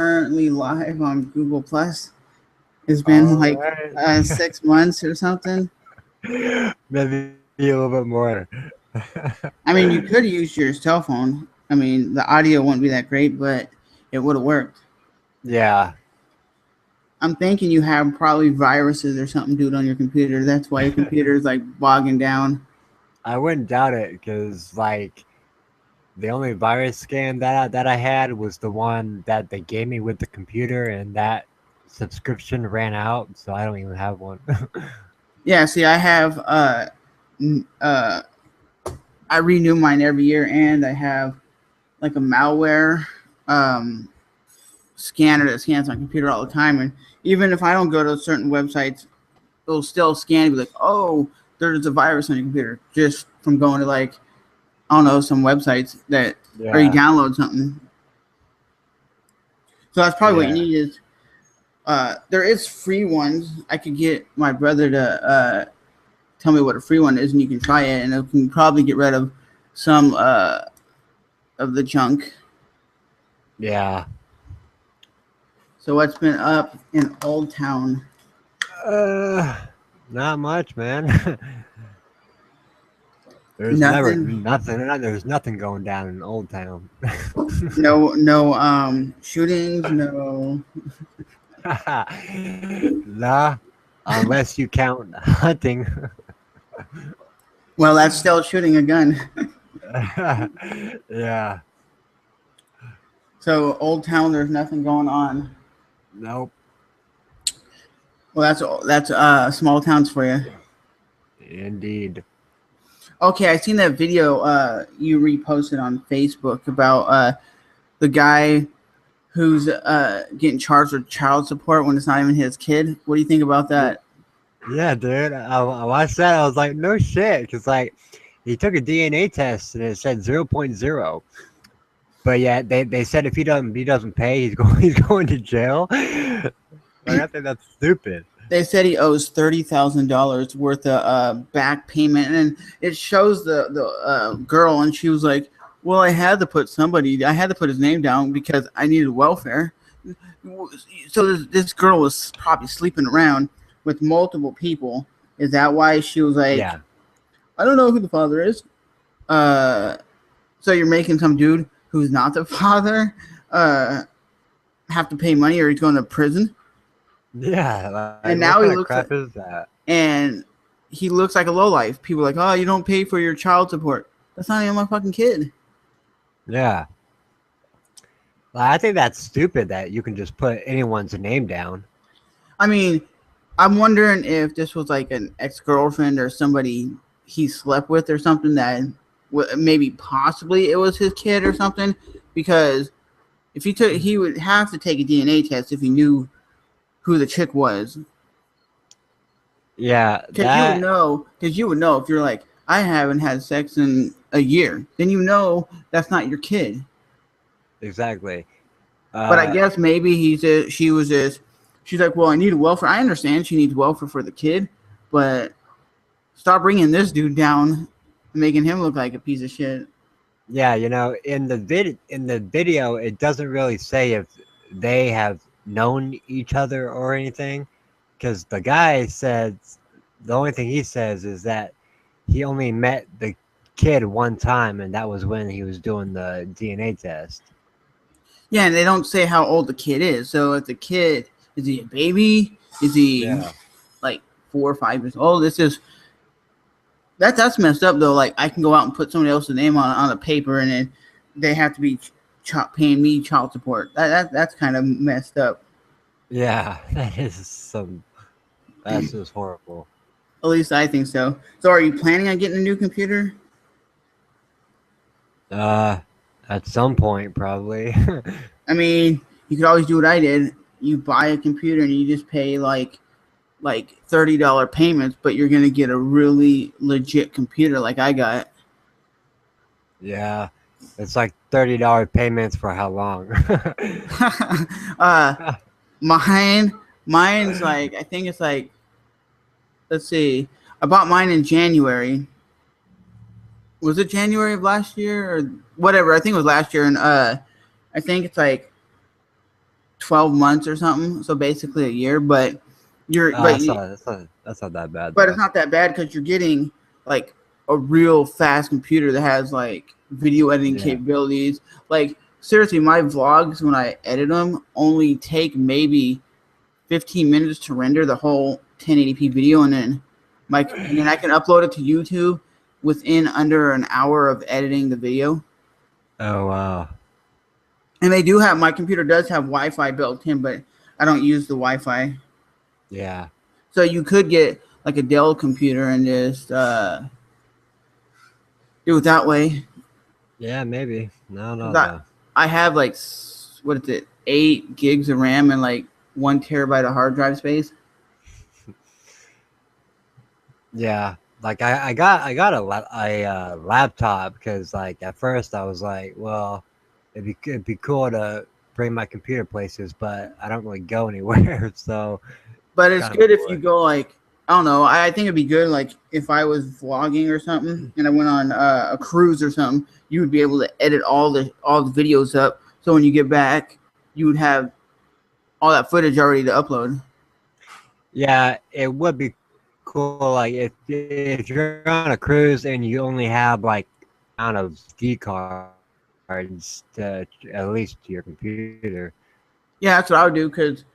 currently live on Google Plus. It's been All like right. 6 months or something. Maybe a little bit more. I mean, you could use your cell phone. I mean, the audio wouldn't be that great, but it would have worked. Yeah. I'm thinking you have probably viruses or something, dude, on your computer. That's why your computer is like bogging down. I wouldn't doubt it because, like, the only virus scan that I had was the one that they gave me with the computer, and that subscription ran out, so I don't even have one. Yeah, see, I have n- uh, I renew mine every year, and I have like a malware um scanner that scans my computer all the time. And even if I don't go to certain websites, it'll still scan and be like, oh, there's a virus on your computer just from going to like, I don't know, some websites that, or you Yeah. download something. So that's probably what you Yeah. need is, there is free ones. I could get my brother to tell me what a free one is and you can try it and it can probably get rid of some of the junk. Yeah. So what's been up in Old Town? Uh, Not much, man. There's never Nothing. nothing. There's nothing going down in Old Town. No shootings, no. Nah, unless you count hunting. Well, that's still shooting a gun. Yeah. So Old Town, there's nothing going on. Nope. Well, that's small towns for you. Indeed. Okay, I seen that video you reposted on Facebook about the guy who's getting charged with child support when it's not even his kid. What do you think about Yeah, that? yeah, dude. I watched that. I was like, no shit, because like he took a DNA test and it said 0.0. But yeah, they said if he doesn't pay, he's going he's going to jail. Like I think that's stupid. They said he owes $30,000 worth of back payment, and it shows the girl, and she was like, "Well, I had to put his name down because I needed welfare." So this girl was probably sleeping around with multiple people. Is that why she was like, Yeah, "I don't know who the father is"? Uh, so you're making some dude who's not the father uh have to pay money, or he's going to prison, yeah. Like and what now kind he of looks crap like is that? and he looks like a lowlife. People are like, oh, you don't pay for your child support. That's not even my fucking kid. Yeah. Like, I think that's stupid that you can just put anyone's name down. I mean, I'm wondering if this was like an ex girlfriend or somebody he slept with or something that maybe possibly it was his kid or something. Because if he would have to take a DNA test if he knew who the chick was. Yeah, Because you would that know. Because you would know if you're like, I haven't had sex in a year. Then you know that's not your kid. exactly. But I Uh, guess maybe she was just, she's like, well, I need welfare. I understand she needs welfare for the kid, but stop bringing this dude down, making him look like a piece of shit. yeah, in the video, it doesn't really say if they have known each other or anything, because the guy said the only thing he says is that he only met the kid one time, and that was when he was doing the DNA test. Yeah, and they don't say how old the kid is. So if the kid, is he a baby? Is he Yeah, like 4 or 5 years old? This is that's messed up though. Like I can go out and put somebody else's name on a paper, and then they have to be paying me child support. That's kind of messed up. yeah, that's just horrible. At least I think so. So are you planning on getting a new computer? Uh, at some point, probably. I mean, you could always do what I did. You buy a computer and you just pay like $30 payments, but you're gonna get a really legit computer like I got. Yeah, it's like $30 payments for how long? uh, mine mine's like I think it's like, let's see. I bought mine in January. Was it January of last year or whatever? I think it was last year, and I think it's like 12 months or something. So basically a year, but that's not that bad. But it's not that bad because you're getting like a real fast computer that has like video editing capabilities. Like seriously, my vlogs when I edit them only take maybe 15 minutes to render the whole 1080p video, and then I can upload it to YouTube within under an hour of editing the video. Oh wow. And my computer does have Wi-Fi built in, but I don't use the Wi-Fi. Yeah. So you could get like a Dell computer and just do it that way. Yeah, maybe. No. I have like, what is it, 8 gigs of RAM and like 1 terabyte of hard drive space. Yeah, like I got a laptop because like at first I was like, well, it'd be cool to bring my computer places, but I don't really go anywhere. So, but it's good if you go like, I don't know. I think it'd be good like if I was vlogging or something and I went on a cruise or something, you would be able to edit all the videos up. So when you get back, you would have all that footage already to upload. Yeah, it would be cool. Like if you're on a cruise and you only have like amount of SD cards to at least to your computer. Yeah, that's what I would do because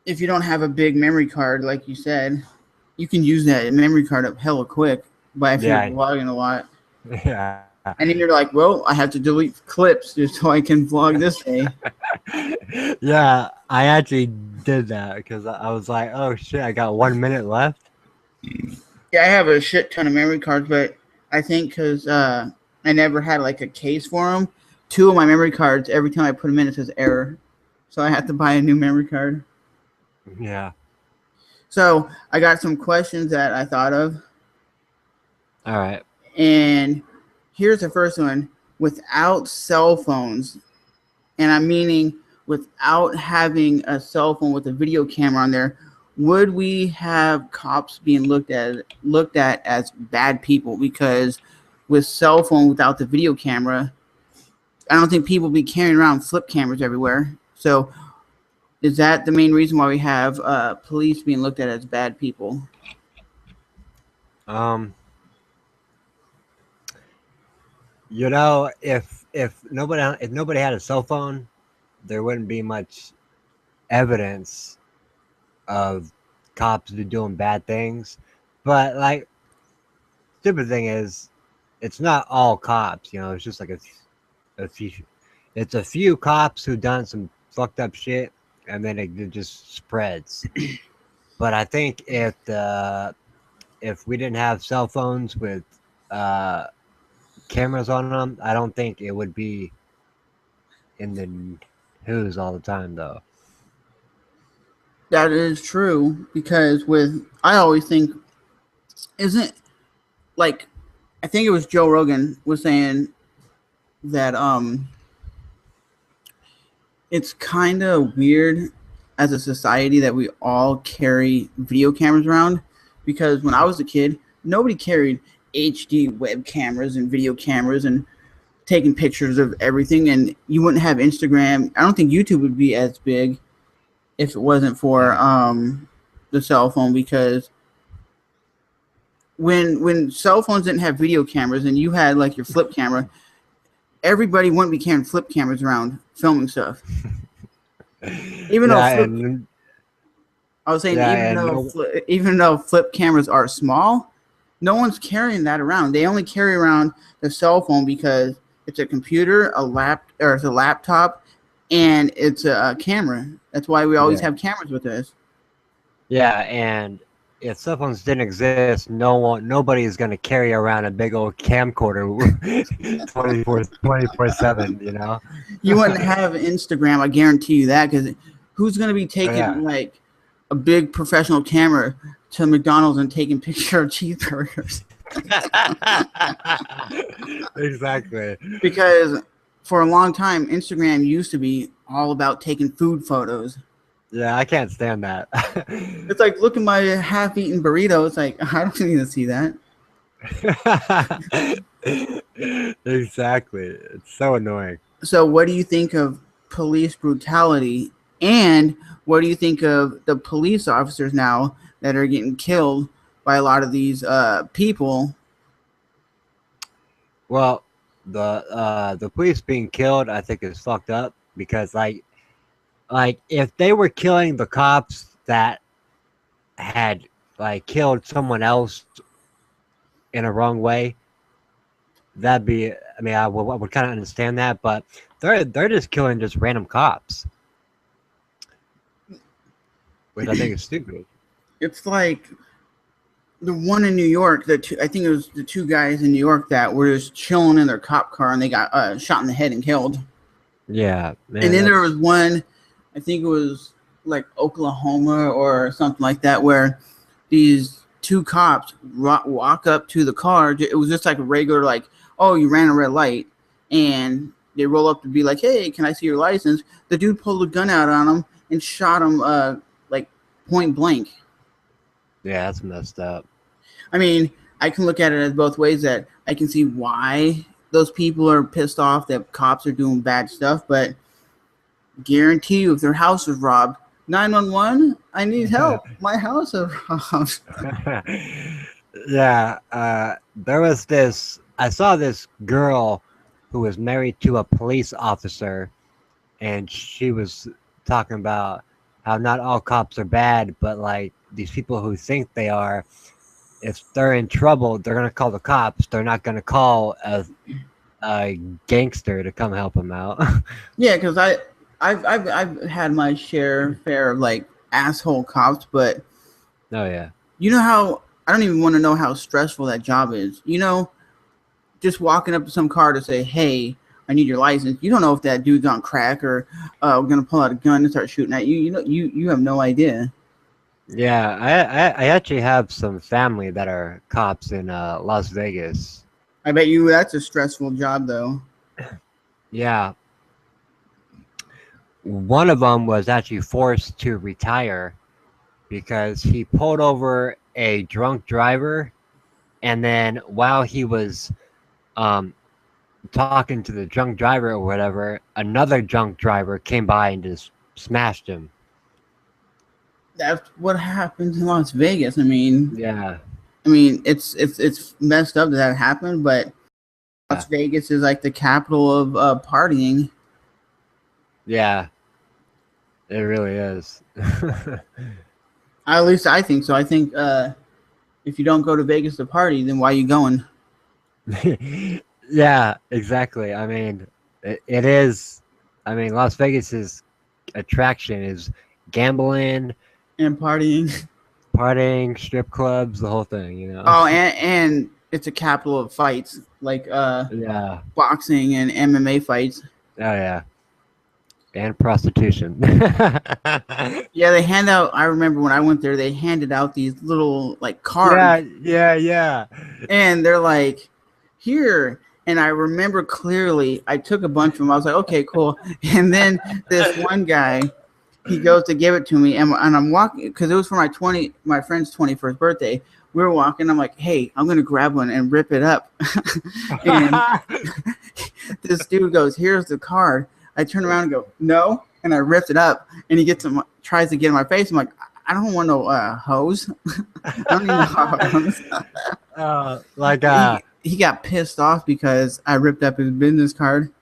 if you don't have a big memory card, like you said, you can use that memory card up hella quick. But if you're vlogging a lot, yeah, and then you're like, well, I have to delete clips just so I can vlog this day. Yeah, I actually did that because I was like, oh shit, I got 1 minute left. Yeah, I have a shit ton of memory cards, but I think because I never had like a case for them, 2 of my memory cards, every time I put them in, it says error. So I have to buy a new memory card. Yeah. So I got some questions that I thought of. All right. And here's the first one. Without cell phones, and I'm meaning without having a cell phone with a video camera on there, would we have cops being looked at as bad people? Because with cell phone without the video camera, I don't think people be carrying around flip cameras everywhere. So is that the main reason why we have police being looked at as bad people? You know, if nobody had a cell phone, there wouldn't be much evidence of cops doing bad things. But like, stupid thing is, it's not all cops. You know, it's just like a few. It's a few cops who done some fucked up shit, and then it just spreads. But I think if we didn't have cell phones with cameras on them, I don't think it would be in the news all the time, though. That is true, because I always think, isn't like, I think it was Joe Rogan was saying that it's kind of weird as a society that we all carry video cameras around, because when I was a kid, nobody carried HD web cameras and video cameras and taking pictures of everything, and you wouldn't have Instagram. I don't think YouTube would be as big if it wasn't for the cell phone, because when cell phones didn't have video cameras and you had like your flip camera, everybody wouldn't be carrying flip cameras around filming stuff. Even though flip cameras are small, no one's carrying that around. They only carry around the cell phone because it's a computer, it's a laptop, and it's a camera. That's why we always have cameras with us. Yeah, and if cell phones didn't exist, nobody is going to carry around a big old camcorder 24/7, you know? You wouldn't have Instagram, I guarantee you that, because who's going to be taking like a big professional camera to McDonald's and taking pictures of cheeseburgers? Exactly. Because for a long time, Instagram used to be all about taking food photos. Yeah, I can't stand that. It's like, look at my half-eaten burrito. It's like, I don't need to see that. Exactly. It's so annoying. So what do you think of police brutality And what do you think of the police officers now that are getting killed by a lot of these people? Well, the police being killed, I think, is fucked up because like if they were killing the cops that had like killed someone else in a wrong way, that'd be. I mean, I would kind of understand that, but they're just killing just random cops, which I think is stupid. It's like the one in New York. I think it was the two guys in New York that were just chilling in their cop car and they got shot in the head and killed. Yeah, man, And then there was one, I think it was like Oklahoma or something like that, where these two cops walk up to the car. It was just like a regular, like, oh, you ran a red light. And they roll up to be like, hey, can I see your license? The dude pulled a gun out on him and shot him like point blank. yeah, that's messed up. I mean, I can look at it as both ways, that I can see why those people are pissed off that cops are doing bad stuff, but guarantee you if their house was robbed, 911, I need help. My house is robbed. Yeah, there was this. I saw this girl who was married to a police officer, and she was talking about how not all cops are bad, but like these people who think they are, if they're in trouble, they're gonna call the cops. They're not gonna call a gangster to come help them out. Yeah, because I've had my fair of like asshole cops, but Oh yeah, you know how I don't even want to know how stressful that job is. You know, just walking up to some car to say, "Hey, I need your license." You don't know if that dude's on crack or gonna pull out a gun and start shooting at you. You know, you have no idea. yeah. I actually have some family that are cops in Las Vegas. I bet you that's a stressful job, though. Yeah, one of them was actually forced to retire because he pulled over a drunk driver, and then while he was um, talking to the drunk driver or whatever, another drunk driver came by and just smashed him. That's what happens in Las Vegas. Yeah, It's messed up that happened, but Las Vegas is like the capital of partying. yeah, it really is. At least I think so. I think if you don't go to Vegas to party, then why are you going? Yeah, exactly. I mean, it is. I mean, Las Vegas's attraction is gambling, And partying. partying, strip clubs, the whole thing. You know. Oh, and it's a capital of fights, like Yeah. boxing and MMA fights. Oh yeah. And prostitution. Yeah, they hand out. I remember when I went there, they handed out these little like cards, Yeah. and they're like, "Here." And I remember clearly, I took a bunch of them. I was like, "Okay, cool." And then this one guy, he goes to give it to me, and I'm walking because it was for my friend's 21st birthday. We were walking. I'm like, "Hey, I'm gonna grab one and rip it up." And this dude goes, "Here's the card." I turn around and go, "No," and I ripped it up. And he tries to get in my face. I'm like, "I don't want no hose." I don't even know hose. He got pissed off because I ripped up his business card.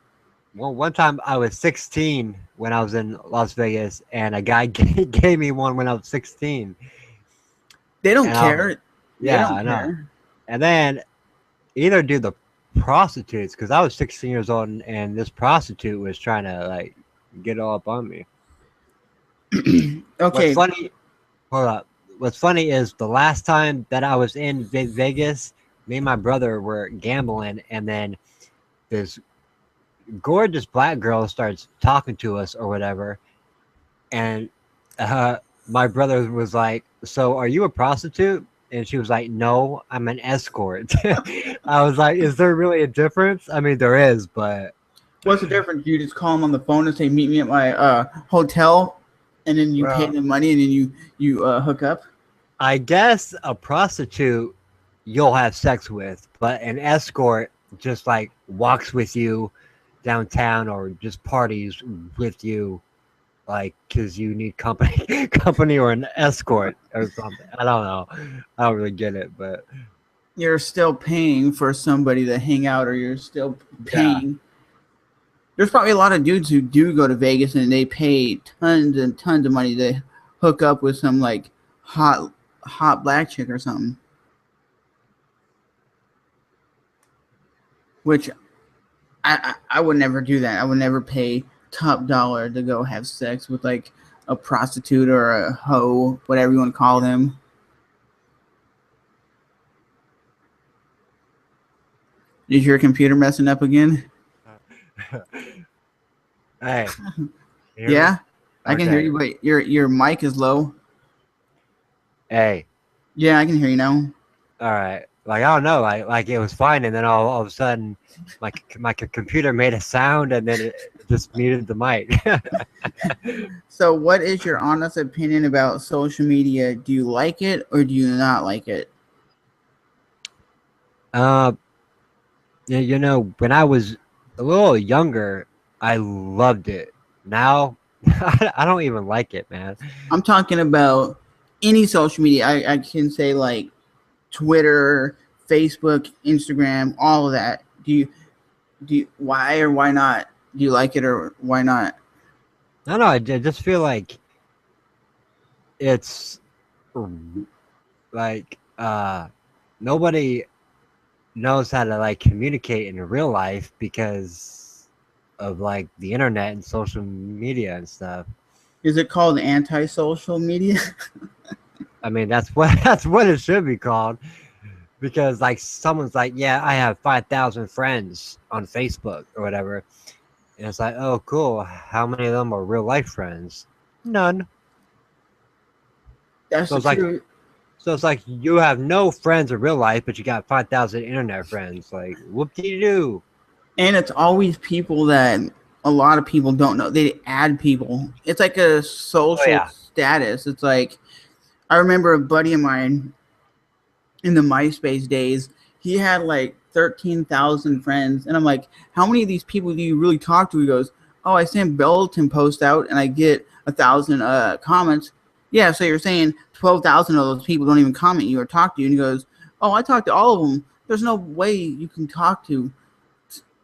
Well, one time I was 16 when I was in Las Vegas, and a guy gave me one when I was 16. They don't care. Yeah, I know. And then either do the prostitutes, because I was 16 years old, and this prostitute was trying to like get all up on me. Okay. Hold up. What's funny is the last time that I was in Vegas, me and my brother were gambling, and then this gorgeous black girl starts talking to us or whatever, and my brother was like, "So are you a prostitute?" And she was like, "No, I'm an escort." I was like, "Is there really a difference?" I mean, there is, but what's the difference? You just call them on the phone and say, "Meet me at my hotel," and then you pay them money, and then you hook up. I guess a prostitute you'll have sex with, but an escort just like walks with you downtown or just parties with you. like because you need company, company or an escort or something. I don't know. I don't really get it, but You're still paying for somebody to hang out, or you're still yeah, paying. There's probably a lot of dudes who do go to Vegas and they pay tons and tons of money to hook up with some like hot black chick or something. Which I would never do that. I would never pay top dollar to go have sex with like a prostitute or a hoe, whatever you want to call them. Is your computer messing up again? hey, hear me? Yeah, I can hear Okay. you, but your mic is low. Hey, Yeah, I can hear you now. all right. Like I don't know, like it was fine, and then all of a sudden, my computer made a sound, and then it just muted the mic. So, what is your honest opinion about social media? Do you like it or do you not like it? uh, you know, when I was a little younger, I loved it. Now, I don't even like it, man. I'm talking about any social media. I can say like Twitter, Facebook, Instagram, all of that. Why or why not? Do you like it or why not? I don't know. I just feel like it's like nobody knows how to like communicate in real life because of like the internet and social media and stuff. Is it called anti-social media? I mean, that's what that's what it should be called because like someone's like, yeah, I have 5,000 friends on Facebook or whatever, and it's like, oh, cool. How many of them are real life friends? None. That's So the it's like truth. so it's like you have no friends in real life, but you got 5,000 internet friends. Like, whoop de doo. And it's always people that a lot of people don't know. They add people. It's like a Oh social yeah. status. It's like I remember a buddy of mine in the MySpace days. He had like 13,000 friends, and I'm like, how many of these people do you really talk to? He goes, oh, I send bulletin post out, and I get 1,000 comments. Yeah, so you're saying 12,000 of those people don't even comment you or talk to you? And he goes, oh, I talk to all of them. There's no way you can talk to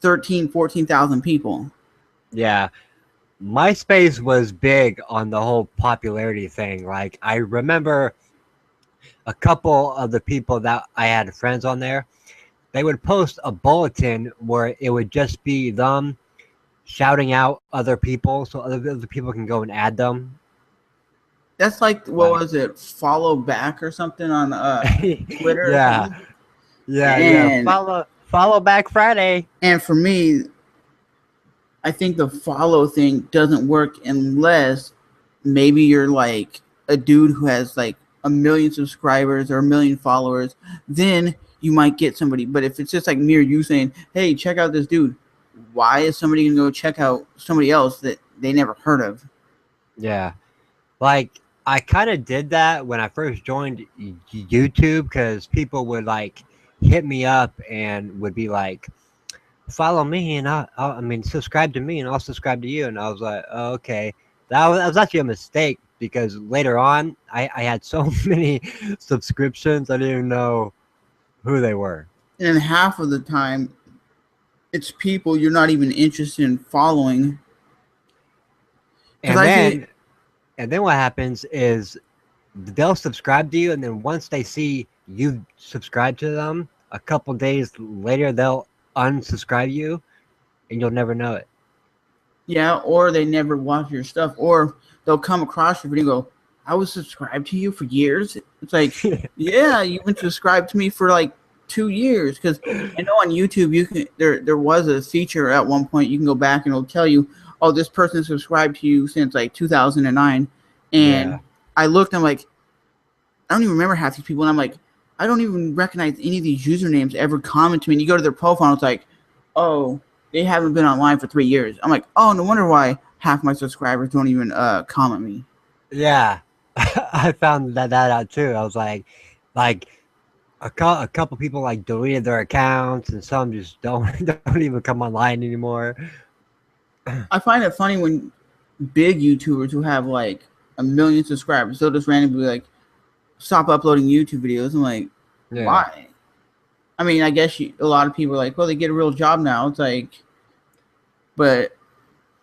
14,000 people. Yeah. MySpace was big on the whole popularity thing. Like I remember a couple of the people that I had friends on there, they would post a bulletin where it would just be them shouting out other people so other people can go and add them. That's like, what Like was it, follow back or something on Twitter or yeah. something. Yeah. And Follow back Friday. for me, I think the follow thing doesn't work unless maybe you're like a dude who has like a million subscribers or a million followers. Then you might get somebody. But if it's just like me or you saying, hey, check out this dude, why is somebody gonna go check out somebody else that they never heard of? Yeah. Like I kind of did that when I first joined YouTube because people would like hit me up and would be like, "Follow me and I mean, subscribe to me and I'll subscribe to you." And I was like, oh, "Okay." That was actually a mistake because later on I had so many subscriptions I didn't even know who they were. And half of the time, it's people you're not even interested in following. Because And I see, then and then what happens is they'll subscribe to you, and then once they see you subscribe to them, a couple days later they'll unsubscribe you, and you'll never know it. yeah, or they never watch your stuff, or they'll come across your video and go, I was subscribed to you for years. It's like, yeah, you've been subscribed to me for like 2 years. Because I know on YouTube you can there was a feature at one point you can go back and it'll tell you, oh, this person subscribed to you since like 2009. Yeah, And I looked, I'm like, I don't even remember half these people, and I'm like, I don't even recognize any of these usernames ever comment to me. And you go to their profile, it's like, oh, they haven't been online for 3 years. I'm like, oh, no wonder why half my subscribers don't even comment me. yeah. I found that out too. I was like a couple people like deleted their accounts, and some just don't don't even come online anymore. I find it funny when big YouTubers who have like a million subscribers. They'll just randomly like stop uploading YouTube videos. I'm like, Yeah. why? I mean, I guess a lot of people are like, well, they get a real job now. It's like, but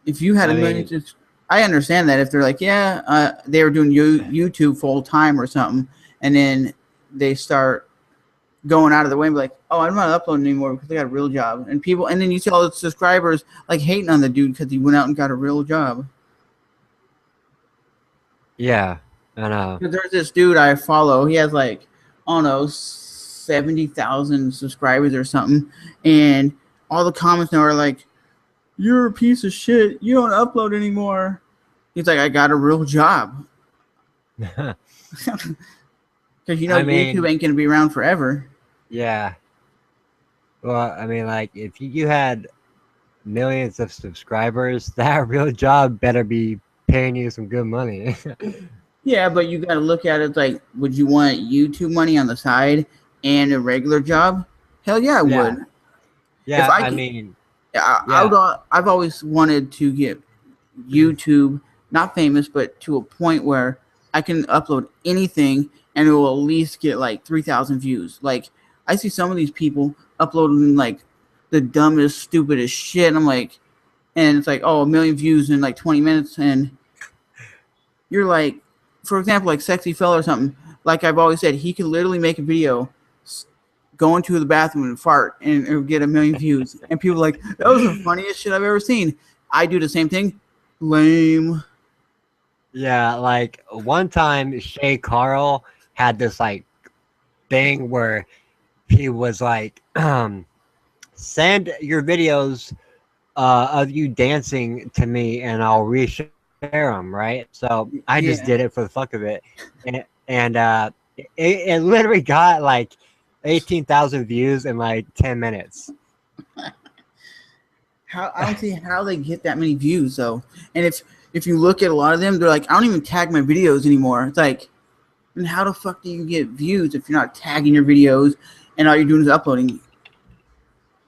if you had I a million, mean, I understand that if they're like, yeah, they were doing YouTube full time or something, and then they start going out of the way and be like, oh, I'm not uploading anymore because they got a real job. And people, and then you see all the subscribers like hating on the dude because he went out and got a real job. yeah, I know. Because there's this dude I follow. He has like, I don't know, 70,000 subscribers or something. And all the comments now are like, you're a piece of shit. You don't upload anymore. He's like, I got a real job. Because I mean, YouTube ain't going to be around forever. yeah. Well, I mean, like, if you had millions of subscribers, that real job better be paying you some good money. Yeah, but you got to look at it like, would you want YouTube money on the side and a regular job? Hell yeah, I Yeah. would. Yeah, If I I could, mean, I yeah, would. I've always wanted to get YouTube not famous, but to a point where I can upload anything and it will at least get like 3,000 views. Like I see some of these people uploading like the dumbest, stupidest shit. And I'm like, and it's like, oh, a million views in like 20 minutes, and you're like, for example, like Sexy Fella or something. Like I've always said, he could literally make a video, go into the bathroom and fart, and it would get a million views. And people are like, that was the funniest shit I've ever seen. I do the same thing. Lame. yeah, like one time Shay Carl had this like thing where he was like, send your videos of you dancing to me and I'll reshare them, right? So I just Yeah. did it for the fuck of it. And it literally got like 18,000 views in like 10 minutes. How I don't see how they get that many views though. And if you look at a lot of them, they're like, I don't even tag my videos anymore. It's like, and how the fuck do you get views if you're not tagging your videos and all you're doing is uploading?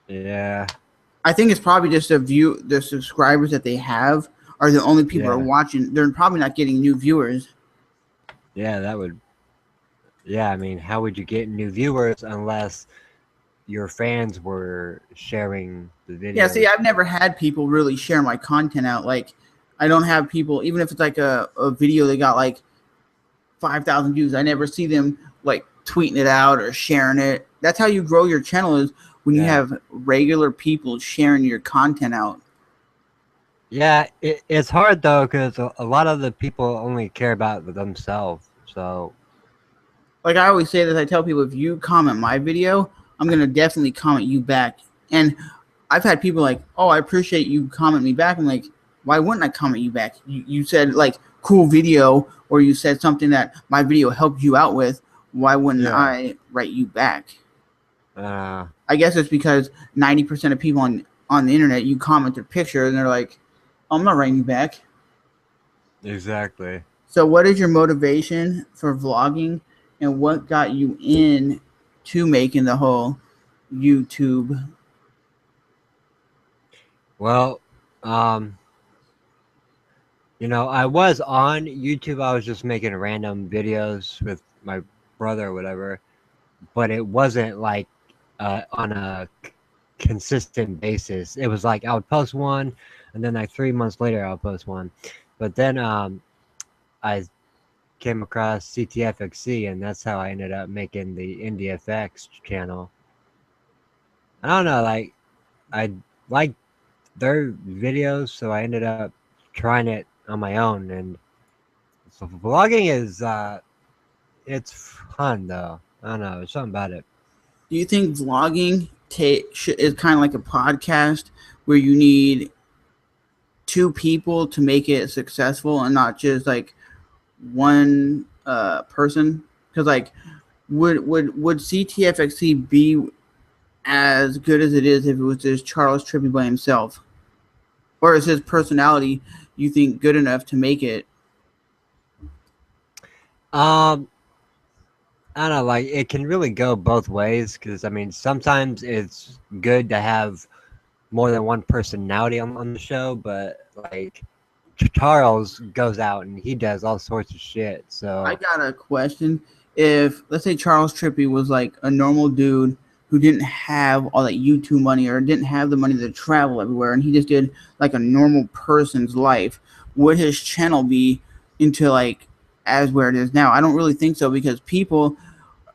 Yeah. I think it's probably just the subscribers that they have are the only people that are Yeah. watching. They're probably not getting new viewers. Yeah, that would. Yeah, I mean, how would you get new viewers unless your fans were sharing the Yeah, see, videos? I've never had people really share my content out. Like, I don't have people, even if it's like a video that got like 5,000 views, I never see them like tweeting it out or sharing it. That's how you grow your channel, is when you Yeah. have regular people sharing your content out. Yeah, it's hard though because a lot of the people only care about themselves. So Like I always say this, I tell people, if you comment my video, I'm going to definitely comment you back. And I've had people like, oh, I appreciate you comment me back. I'm like, why wouldn't I comment you back? You said like cool video, or you said something that my video helped you out with. Why wouldn't yeah, I write you back? uh, I guess it's because 90% of people on the internet, you comment their picture and they're like, oh, I'm not writing you back. exactly. So what is your motivation for vlogging, and what got you in to making the whole YouTube? Well, um, I was on YouTube. I was just making random videos with my brother or whatever, but it wasn't like on a consistent basis. It was like I would post one, and then like 3 months later I would post one. But then I came across CTFXC, and that's how I ended up making the IndieFX channel. I don't know, like I like their videos, so I ended up trying it on my own. And so vlogging is it's fun though. I don't know, there's something about it. Do you think vlogging is kind of like a podcast where you need two people to make it successful and not just like one person? Because like, would CTFXC be as good as it is if it was just Charles Trippy by himself, or is his personality, you think, good enough to make it? Um, I don't know, like it can really go both ways because I mean sometimes it's good to have more than one personality on the show, but like Charles goes out and he does all sorts of shit. So I got a question. If, let's say, Charles Trippy was like a normal dude who didn't have all that YouTube money or didn't have the money to travel everywhere, and he just did like a normal person's life, would his channel be into like as where it is now? I don't really think so, because people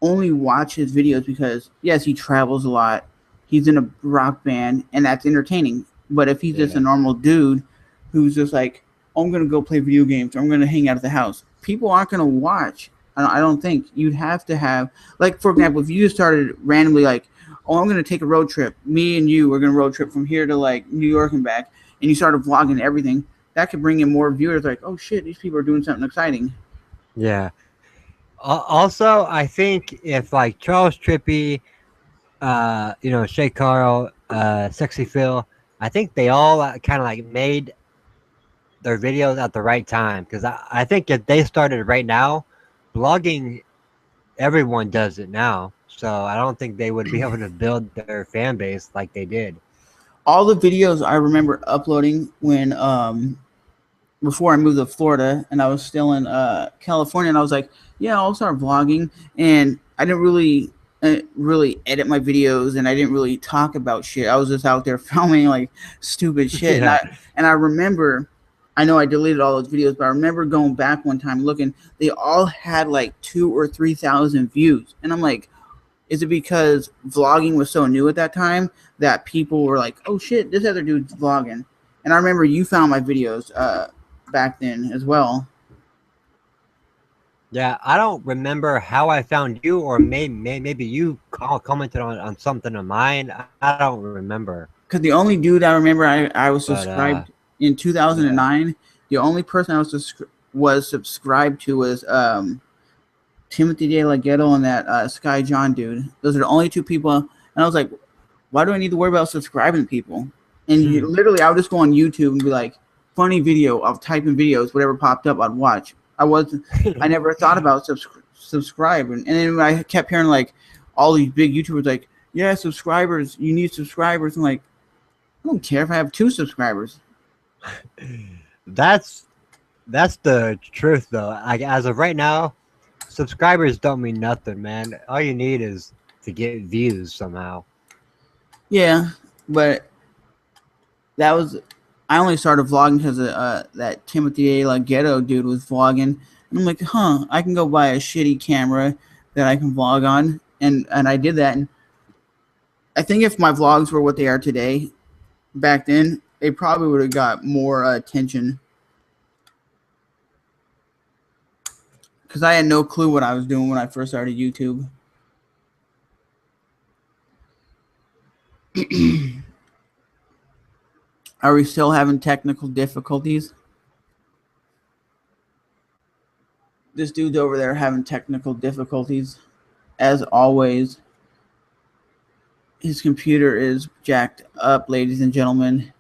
only watch his videos because, yes, he travels a lot, he's in a rock band, and that's entertaining. But if he's just a normal dude who's just like, oh, I'm gonna go play video games, or I'm gonna hang out at the house, people aren't gonna watch. I don't think. You'd have to have, like, for example, if you just started randomly like, oh, I'm gonna take a road trip, me and you, we're gonna road trip from here to like New York and back, and you started vlogging everything, that could bring in more viewers. Like, oh shit, these people are doing something exciting. yeah. Also, I think if like Charles Trippy, Shay Carl, Sexy Phil, I think they all kind of like made their videos at the right time, because I think if they started right now, blogging, everyone does it now. So I don't think they would be able to build their fan base like they did. All the videos I remember uploading when before I moved to Florida, and I was still in California, and I was like, yeah, I'll start vlogging, and I didn't really edit my videos, and I didn't really talk about shit. I was just out there filming like stupid shit. Yeah. And I remember, I know I deleted all those videos, but I remember going back one time looking, they all had like 2,000 or 3,000 views, and I'm like, is it because vlogging was so new at that time that people were like, oh shit, this other dude's vlogging? And I remember you found my videos back then as well. Yeah, I don't remember how I found you, or maybe you commented on something of mine. I don't remember. Because the only dude I remember I was subscribed in 2009. Yeah. The only person I was subscribed to was Timothy De La Ghetto and that Sky John dude. Those are the only two people. And I was like, why do I need to worry about subscribing to people? And literally, I would just go on YouTube and be like, funny video. I'll type in videos, whatever popped up, I'd watch. I never thought about subscribing. And then I kept hearing like all these big YouTubers like, yeah, subscribers, you need subscribers. I'm like, I don't care if I have 2 subscribers. That's the truth, though. As of right now, subscribers don't mean nothing, man. All you need is to get views somehow. Yeah, but I only started vlogging because that Timothy De La Ghetto dude was vlogging. And I'm like, I can go buy a shitty camera that I can vlog on. And I did that. And I think if my vlogs were what they are today, back then, they probably would have got more attention. Because I had no clue what I was doing when I first started YouTube. Are we still having technical difficulties? This dude's over there having technical difficulties. As always, his computer is jacked up, ladies and gentlemen.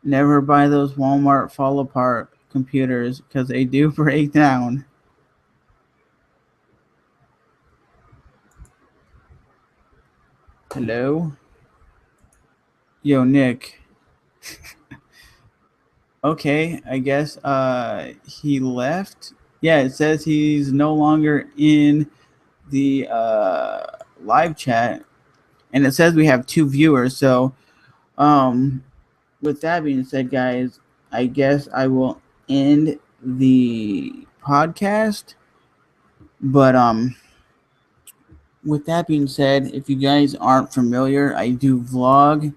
Never buy those Walmart fall apart computers because they do break down. Hello? Yo, Nick. Okay, I guess he left. Yeah, it says he's no longer in the live chat, and it says we have 2 viewers. So with that being said, guys, I guess I will end the podcast. But with that being said, if you guys aren't familiar, I do vlog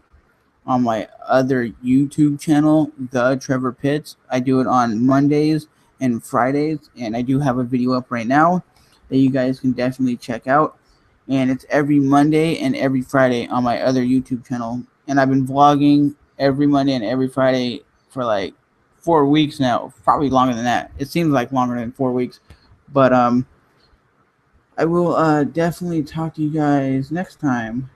on my other YouTube channel, The Trevor Pitts. I do it on Mondays and Fridays, and I do have a video up right now that you guys can definitely check out. And it's every Monday and every Friday on my other YouTube channel. And I've been vlogging every Monday and every Friday for like 4 weeks now, probably longer than that. It seems like longer than 4 weeks. But I will definitely talk to you guys next time.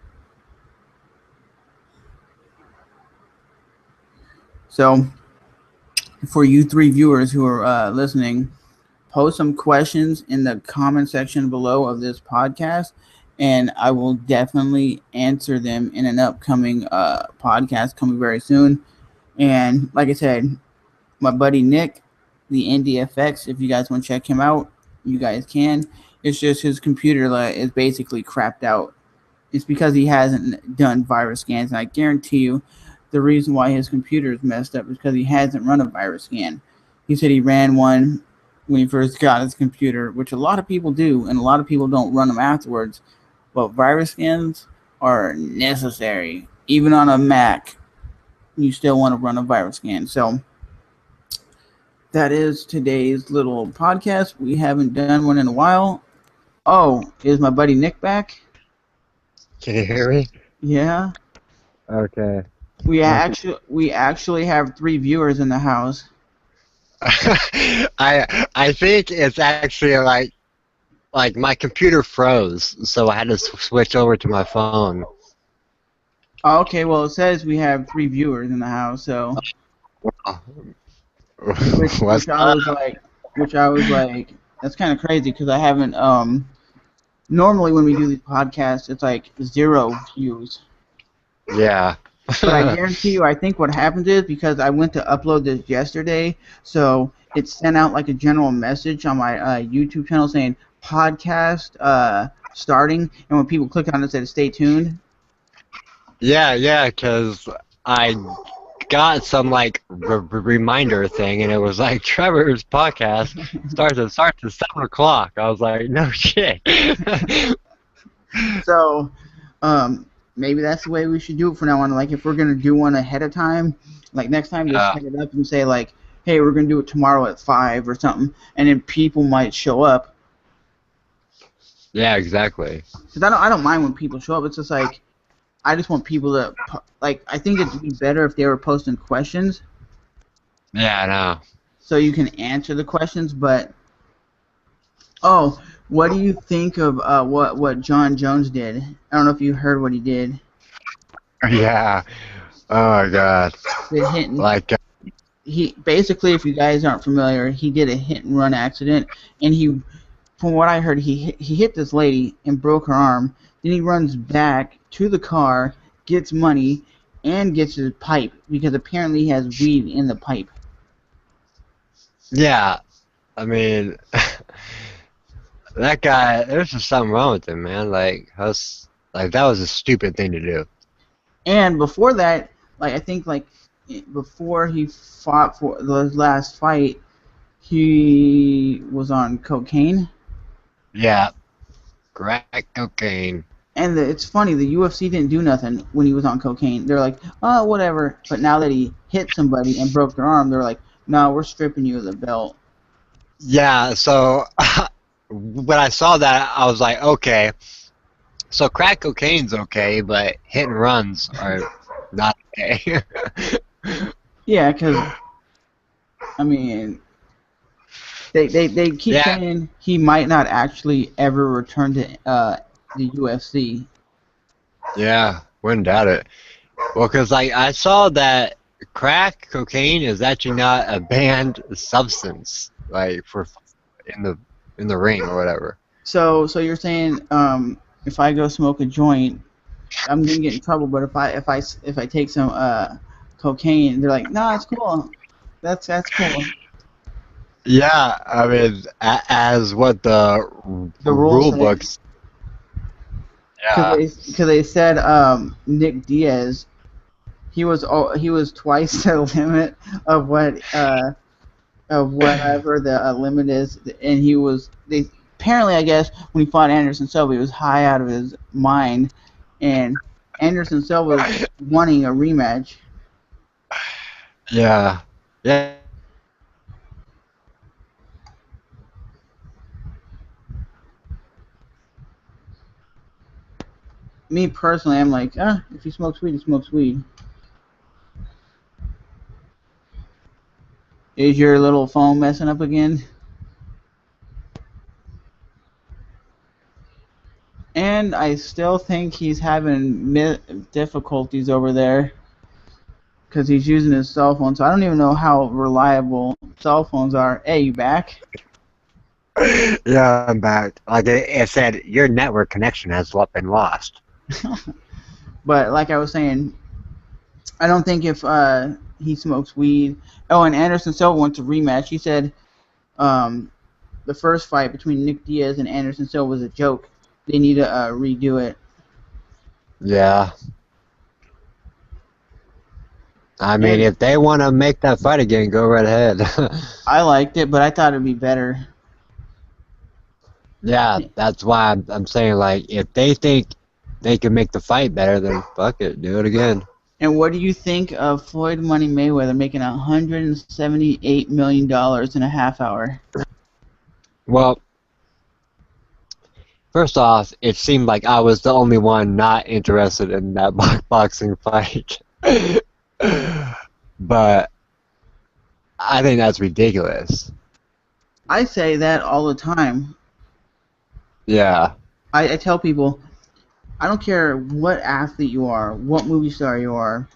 So, for you 3 viewers who are listening, post some questions in the comment section below of this podcast, and I will definitely answer them in an upcoming podcast coming very soon. And like I said, my buddy Nick, the NDFX. If you guys want to check him out, you guys can. It's just his computer is basically crapped out. It's because he hasn't done virus scans, and I guarantee you, the reason why his computer is messed up is because he hasn't run a virus scan. He said he ran one when he first got his computer, which a lot of people do, and a lot of people don't run them afterwards. But virus scans are necessary. Even on a Mac, you still want to run a virus scan. So that is today's little podcast. We haven't done one in a while. Oh, is my buddy Nick back? Can you hear me? Yeah. Okay. We actually have 3 viewers in the house. I think it's actually like my computer froze, so I had to switch over to my phone. Oh, okay, well it says we have 3 viewers in the house, so which I was like, that's kind of crazy because I haven't normally when we do these podcasts it's like 0 views. Yeah. But I guarantee you, I think what happens is because I went to upload this yesterday, so it sent out like a general message on my YouTube channel saying podcast starting, and when people click on it, it said stay tuned. Yeah, because I got some like reminder thing, and it was like Trevor's podcast starts at 7 o'clock. I was like, no shit. So, maybe that's the way we should do it from now on. Like, if we're gonna do one ahead of time, like next time, just set it up and say like, hey, we're gonna do it tomorrow at 5 or something, and then people might show up. Yeah, exactly. Because I don't mind when people show up. It's just like, I just want people to, like, I think it'd be better if they were posting questions. Yeah, I know. So you can answer the questions, but, oh, what do you think of what John Jones did? I don't know if you heard what he did. Yeah. Oh, my God. He basically, if you guys aren't familiar, he did a hit and run accident, and from what I heard, he hit this lady and broke her arm. Then he runs back to the car, gets money, and gets his pipe because apparently he has weed in the pipe. Yeah, I mean, that guy. There's just something wrong with him, man. Like that was a stupid thing to do. And before that, like I think like before he fought for the last fight, he was on cocaine. Yeah, crack cocaine. And it's funny, the UFC didn't do nothing when he was on cocaine. They're like, oh, whatever. But now that he hit somebody and broke their arm, they're like, no, we're stripping you of the belt. Yeah, so when I saw that, I was like, okay. So crack cocaine's okay, but hit and runs are not okay. Yeah, because, I mean, they keep saying he might not actually ever return to the UFC. Yeah, wouldn't doubt it. Well, because I saw that crack cocaine is actually not a banned substance, like for in the ring or whatever. So you're saying if I go smoke a joint, I'm gonna get in trouble. But if I take some cocaine, they're like, no, it's cool. That's cool. Yeah, I mean, as what the rule books. Yeah. Because they said Nick Diaz, he was twice the limit of what of whatever the limit is, and apparently, I guess, when he fought Anderson Silva, he was high out of his mind, and Anderson Silva was wanting a rematch. Yeah. Yeah. Me personally, I'm like, if he smokes weed, he smokes weed. Is your little phone messing up again? And I still think he's having difficulties over there because he's using his cell phone. So I don't even know how reliable cell phones are. Hey, you back? Yeah, I'm back. Like it said, your network connection has been lost. But like I was saying, I don't think if he smokes weed. Oh, and Anderson Silva wants a rematch. He said the first fight between Nick Diaz and Anderson Silva was a joke. They need to redo it. Yeah. I mean, And if they want to make that fight again, go right ahead. I liked it, but I thought it'd be better. Yeah, that's why I'm saying, like, if they think they can make the fight better, then fuck it, do it again. And what do you think of Floyd Money Mayweather making $178 million in a half hour? Well, first off, it seemed like I was the only one not interested in that boxing fight. But I think that's ridiculous. I say that all the time. Yeah. I tell people, I don't care what athlete you are, what movie star you are,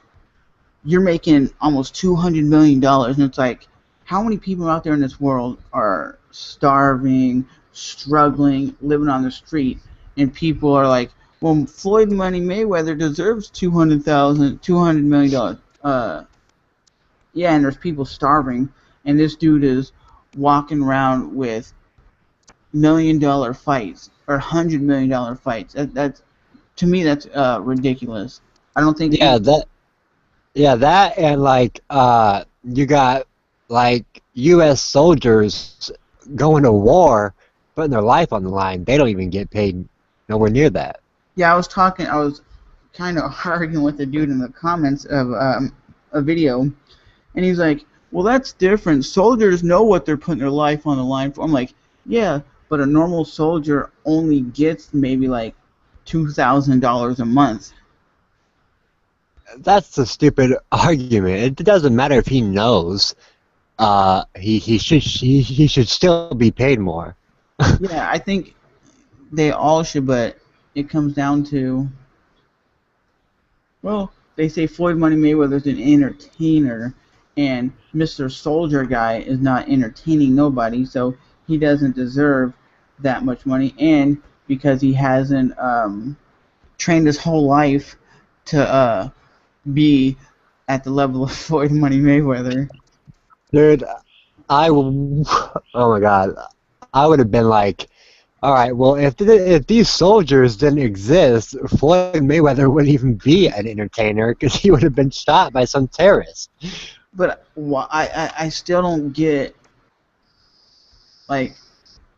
you're making almost $200 million, and it's like, how many people out there in this world are starving, struggling, living on the street, and people are like, well, Floyd Money Mayweather deserves $200 million. Yeah, and there's people starving, and this dude is walking around with $1 million fights or $100 million fights. That's to me, that's ridiculous. I don't think. Yeah, that and like you got like U.S. soldiers going to war, putting their life on the line. They don't even get paid nowhere near that. Yeah, I was kind of arguing with the dude in the comments of a video, and he's like, "Well, that's different. Soldiers know what they're putting their life on the line for." I'm like, "Yeah, but a normal soldier only gets maybe like $2,000 a month." That's a stupid argument. It doesn't matter if he knows. He should still be paid more. Yeah, I think they all should, but it comes down to, well, they say Floyd Money Mayweather's an entertainer, and Mr. Soldier Guy is not entertaining nobody, so he doesn't deserve that much money, and because he hasn't trained his whole life to be at the level of Floyd Money Mayweather. Dude, oh my god, I would have been like, all right, well, if these soldiers didn't exist, Floyd Mayweather wouldn't even be an entertainer because he would have been shot by some terrorist. But I still don't get, like,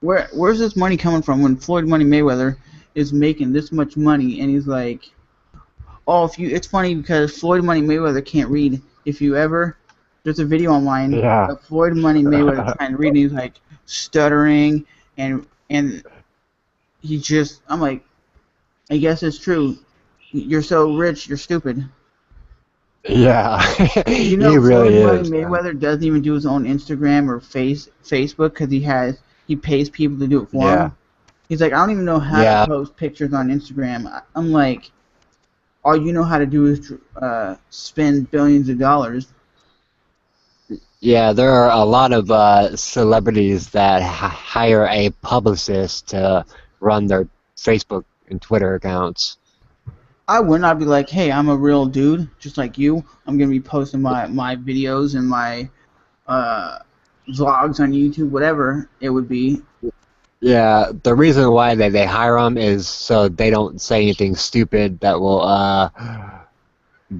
where's this money coming from when Floyd Money Mayweather is making this much money, and he's like, oh, it's funny because Floyd Money Mayweather can't read. There's a video online of Floyd Money Mayweather trying to read, and he's like stuttering, and I'm like, I guess it's true. You're so rich, you're stupid. Yeah, You know, he really Floyd is. Money Mayweather doesn't even do his own Instagram or Facebook because he pays people to do it for him. He's like, I don't even know how to post pictures on Instagram. I'm like, all you know how to do is spend billions of dollars. Yeah, there are a lot of celebrities that hire a publicist to run their Facebook and Twitter accounts. I would not be like, hey, I'm a real dude, just like you. I'm going to be posting my videos and my vlogs on YouTube, whatever it would be. Yeah, the reason why they hire them is so they don't say anything stupid that will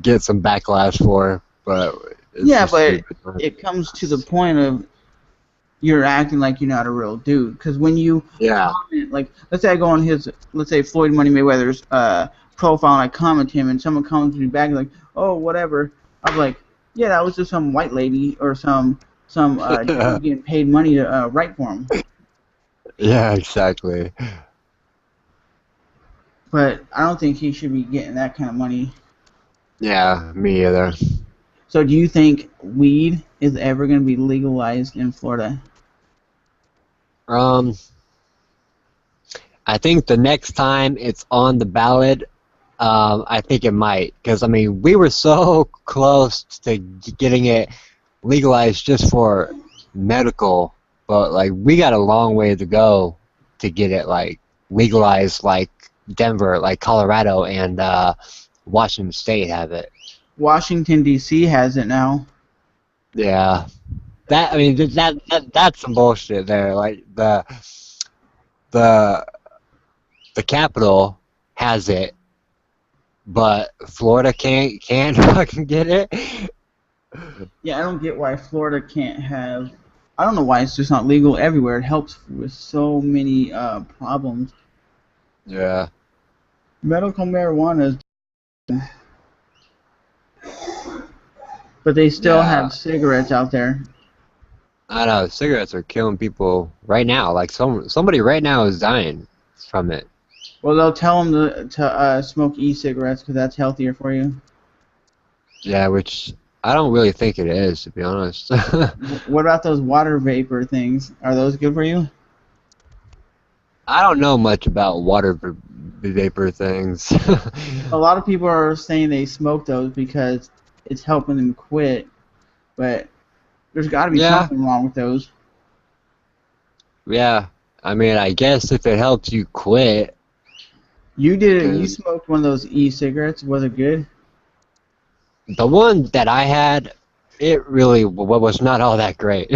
get some backlash for. But it comes to the point of you're acting like you're not a real dude. Because when you comment, like, let's say I go on let's say Floyd Money Mayweather's profile and I comment him and someone comments me back like, oh, whatever. I'm like, yeah, that was just some white lady or some dude getting paid money to write for him. Yeah, exactly. But I don't think he should be getting that kind of money. Yeah, me either. So do you think weed is ever going to be legalized in Florida? I think the next time it's on the ballot, I think it might. Because, I mean, we were so close to getting it legalized just for medical, but, like, we got a long way to go to get it, like, legalized like Denver, like Colorado and Washington State have it. Washington, D.C. has it now. Yeah. That I mean that's some bullshit there. Like the the capital has it, but Florida can't fucking get it. Yeah, I don't get why Florida can't have. I don't know why it's just not legal everywhere. It helps with so many problems. Yeah. Medical marijuana, but they still Yeah. have cigarettes out there. I know cigarettes are killing people right now. Like somebody right now is dying from it. Well, they'll tell them to smoke e-cigarettes because that's healthier for you. Yeah, which I don't really think it is, to be honest. What about those water vapor things? Are those good for you? I don't know much about water vapor things. A lot of people are saying they smoke those because it's helping them quit, but there's got to be Yeah, something wrong with those. yeah. I mean, I guess if it helps you quit, You did it. You because smoked one of those e-cigarettes. Was it good? the one that I had, it really was not all that great.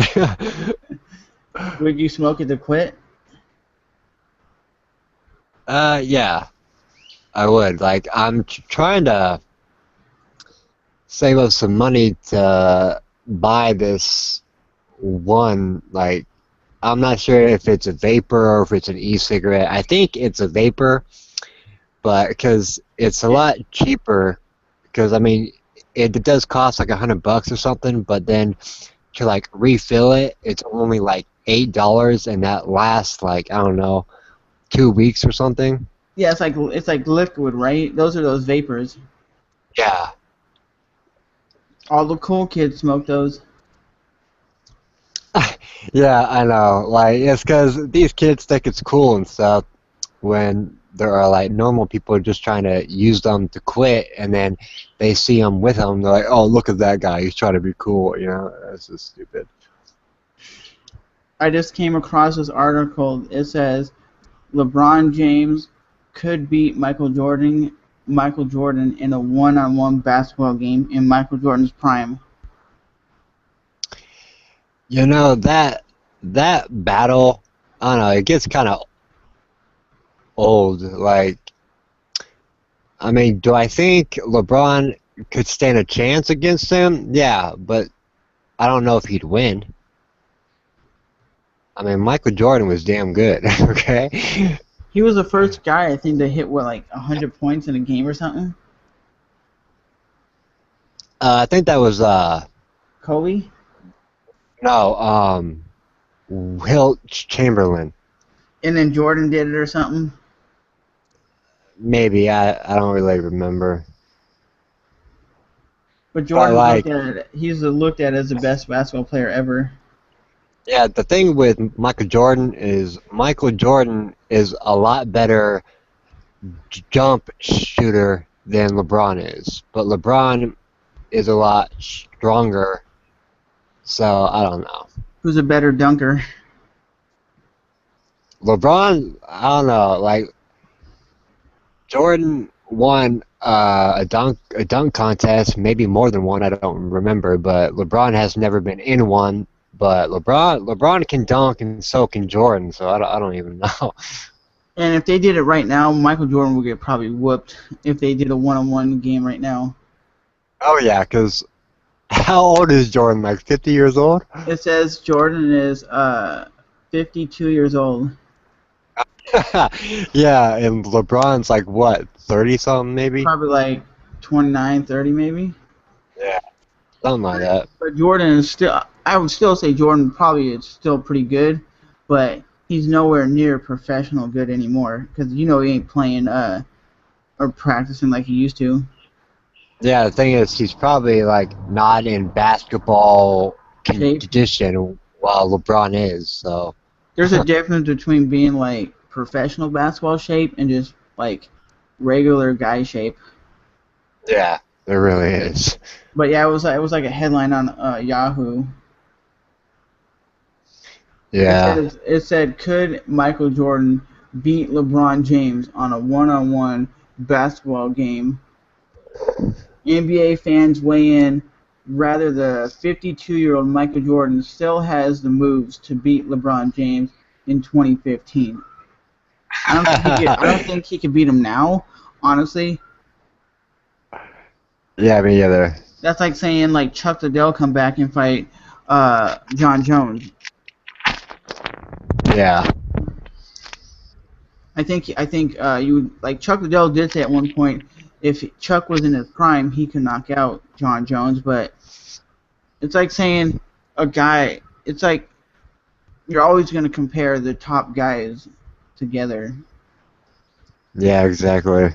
Would you smoke it to quit? Yeah, I would. Like, I'm trying to save up some money to buy this one. Like, I'm not sure if it's a vapor or if it's an e-cigarette. I think it's a vapor, but because it's a lot cheaper. Because I mean, it does cost like $100 or something, but then to like refill it, it's only like $8, and that lasts like I don't know, 2 weeks or something. Yeah, it's like liquid, right? Those are those vapors. Yeah, All the cool kids smoke those. yeah, I know. Like it's because these kids think it's cool and stuff when there are like normal people just trying to use them to quit, and then they see them with them. They're like, "Oh, look at that guy! He's trying to be cool." You know, that's just stupid. I just came across this article. It says LeBron James could beat Michael Jordan in a one-on-one basketball game in Michael Jordan's prime. You know that battle. I don't know. It gets kind of old. Like, I mean, do I think LeBron could stand a chance against him? Yeah, but I don't know if he'd win. I mean, Michael Jordan was damn good. Okay. He was the first guy I think to hit what like 100 points in a game or something. I think that was Kobe. no Wilt Chamberlain. And then Jordan did it or something. Maybe I don't really remember. But But Jordan like, he's looked at as the best basketball player ever. yeah, the thing with Michael Jordan is a lot better jump shooter than LeBron is, but LeBron is a lot stronger. So I don't know. Who's a better dunker? LeBron, I don't know. Like Jordan won a dunk contest, maybe more than one. I don't remember, but LeBron has never been in one. But LeBron can dunk, and so can Jordan. So I don't even know. And if they did it right now, Michael Jordan would get probably whooped if they did a one-on-one game right now. Oh yeah, because how old is Jordan? Like 50 years old? It says Jordan is 52 years old. Yeah, and LeBron's like what, 30 something maybe? Probably like 29, 30 maybe. Yeah, something like that. But Jordan is still, I would still say Jordan probably is still pretty good, but he's nowhere near professional good anymore because he ain't playing or practicing like he used to. Yeah, the thing is, he's probably like not in basketball Shape. condition while LeBron is. So There's a difference between being like professional basketball shape and just like regular guy shape. yeah, there really is. But yeah, it was like a headline on Yahoo. Yeah, It said, could Michael Jordan beat LeBron James on a one-on-one basketball game? NBA fans weigh in rather the 52-year-old Michael Jordan still has the moves to beat LeBron James in 2015. I don't think he could beat him now, honestly. Yeah, me either. That's like saying like Chuck Liddell come back and fight John Jones. Yeah. I think you would, like Chuck Liddell did say at one point, if Chuck was in his prime, he could knock out John Jones. But it's like saying a guy. It's like you're always going to compare the top guys together, Yeah, exactly.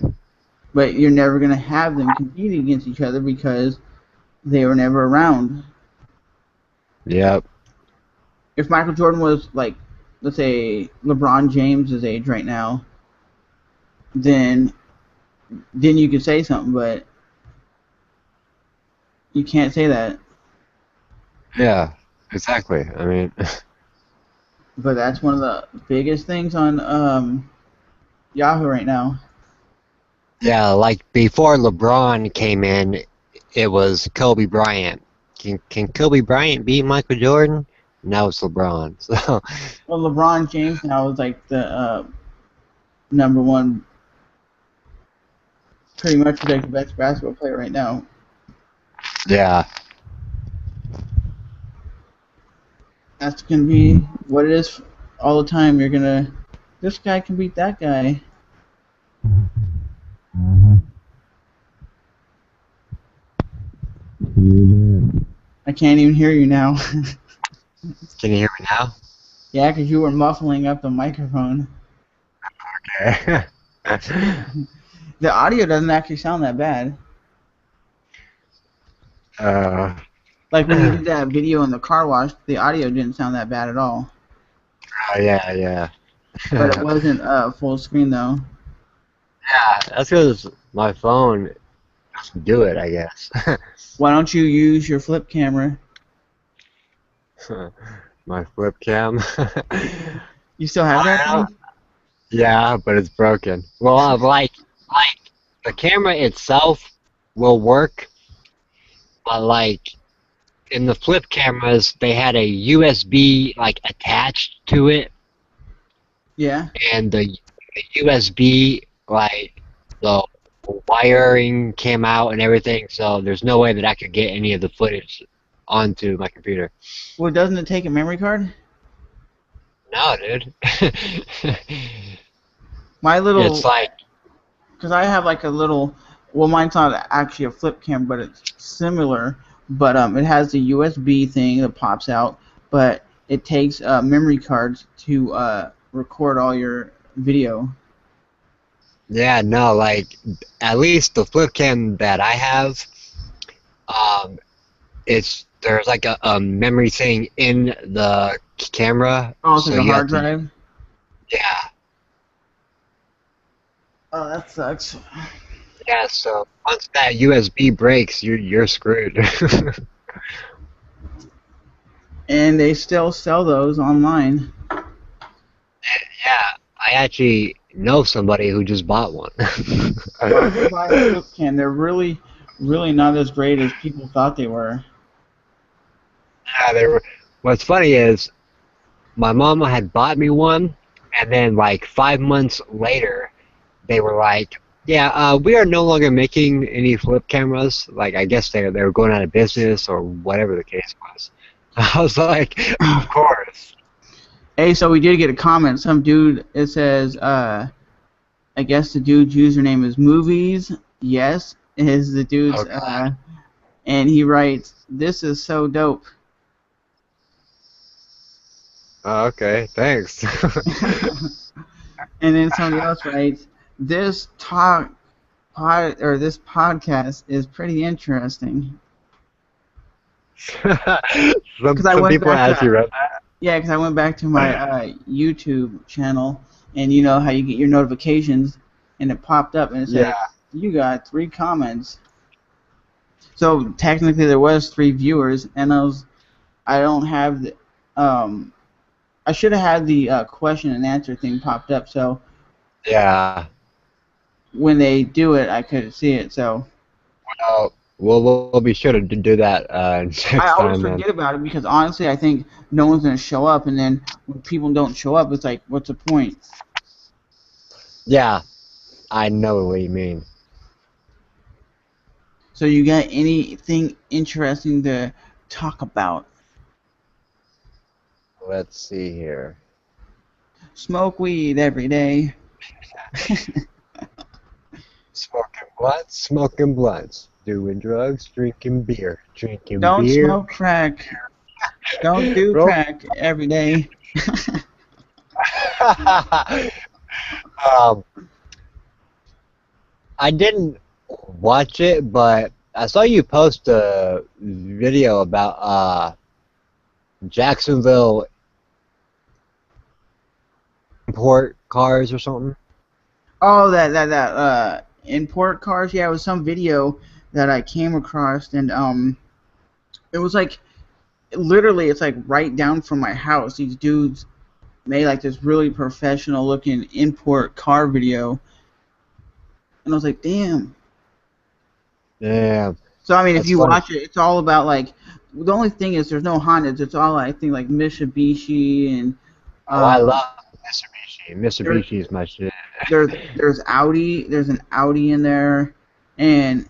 but you're never going to have them competing against each other because they were never around. Yep. If Michael Jordan was like, let's say LeBron James' age right now, then you could say something, but you can't say that. Yeah, exactly. I mean, But that's one of the biggest things on Yahoo right now. yeah, like before LeBron came in, it was Kobe Bryant. Can Kobe Bryant beat Michael Jordan? Now it's LeBron. So Well, LeBron James now is like the number one, pretty much like the best basketball player right now. yeah, That's gonna be what it is all the time. You're gonna, this guy can beat that guy. I can't even hear you now. can you hear me now? Yeah, because you were muffling up the microphone. Okay. The audio doesn't actually sound that bad. Like when you did that video in the car wash, the audio didn't sound that bad at all. Yeah, yeah. But it wasn't full screen though. Yeah, that's because my phone doesn't do it, I guess. Why don't you use your flip camera? My flip cam. You still have that thing? Yeah, but it's broken. Well, like the camera itself will work, but like in the flip cameras, they had a USB like attached to it, Yeah. and the USB like the wiring came out and everything, so there's no way that I could get any of the footage onto my computer. Well, doesn't it take a memory card? No, dude. My little, It's like, because I have like a little, well, mine's not actually a flip cam, but it's similar. But it has the USB thing that pops out, but it takes memory cards to record all your video. yeah, no, like at least the flip cam that I have, there's like a memory thing in the camera. Oh, it's so like a you hard have to- drive? Yeah, Oh, that sucks. yeah. So once that USB breaks, you're screwed. And they still sell those online. Yeah, I actually know somebody who just bought one. Buy a flip cam. They're really, really not as great as people thought they were. Yeah, they were. What's funny is, my mama had bought me one, and then like 5 months later, they were like, "Yeah, we are no longer making any flip cameras." Like, I guess they were going out of business or whatever the case was. I was like, "Of course." Hey, so we did get a comment. Some dude, it says, I guess the dude's username is movies. Yes, is the dude's, Okay. and he writes, "This is so dope." Oh, okay, thanks. And then somebody else writes, "This this podcast is pretty interesting." some I some went people back to- actually read that. Yeah, because I went back to my YouTube channel, and you know how you get your notifications, and it popped up and it said, Yeah. "You got 3 comments." So technically there was 3 viewers, and I don't have the, I should have had the question and answer thing popped up, so Yeah. when they do it, I could see it. So Well, we'll be sure to do that I next always time then. forget about it because honestly, I think no one's gonna show up, and then when people don't show up, it's like, what's the point? Yeah, I know what you mean. So you got anything interesting to talk about? Let's see here. Smoke weed every day. Smoking blunts, doing drugs, drinking beer, drinking Don't beer. smoke crack. Don't do Bro. crack every day. um, I didn't watch it, but I saw you post a video about Jacksonville import cars or something. Oh, that import cars. Yeah, it was some video that I came across, and it was like literally, it's like right down from my house. These dudes made like this really professional looking import car video, and I was like, damn. Yeah, So I mean, if that's you funny. watch it, it's all about like the only thing is there's no Hondas. It's all I think like Mitsubishi and Oh, I um, love Mitsubishi. there, Mitsubishi is my shit. there's Audi. There's an Audi in there, and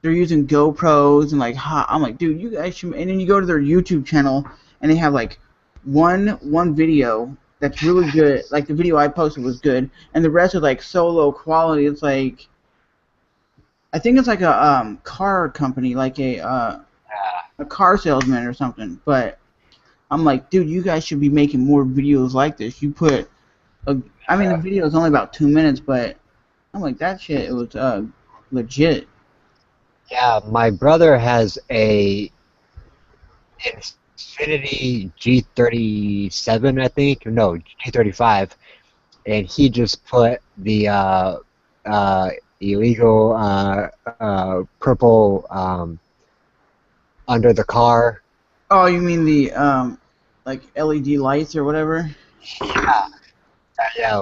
they're using GoPros and like I'm like, dude, you guys should. And then you go to their YouTube channel and they have like one video that's really good. Like the video I posted was good, and the rest is like so low quality. It's like I think it's like a car company, like a car salesman or something. But I'm like, dude, you guys should be making more videos like this. You put I mean, the video is only about 2 minutes, but I'm like, that shit, it was legit. Yeah, my brother has a Infinity G37, I think. No, G35, and he just put the illegal purple under the car. Oh, you mean the like LED lights or whatever? Yeah, yeah,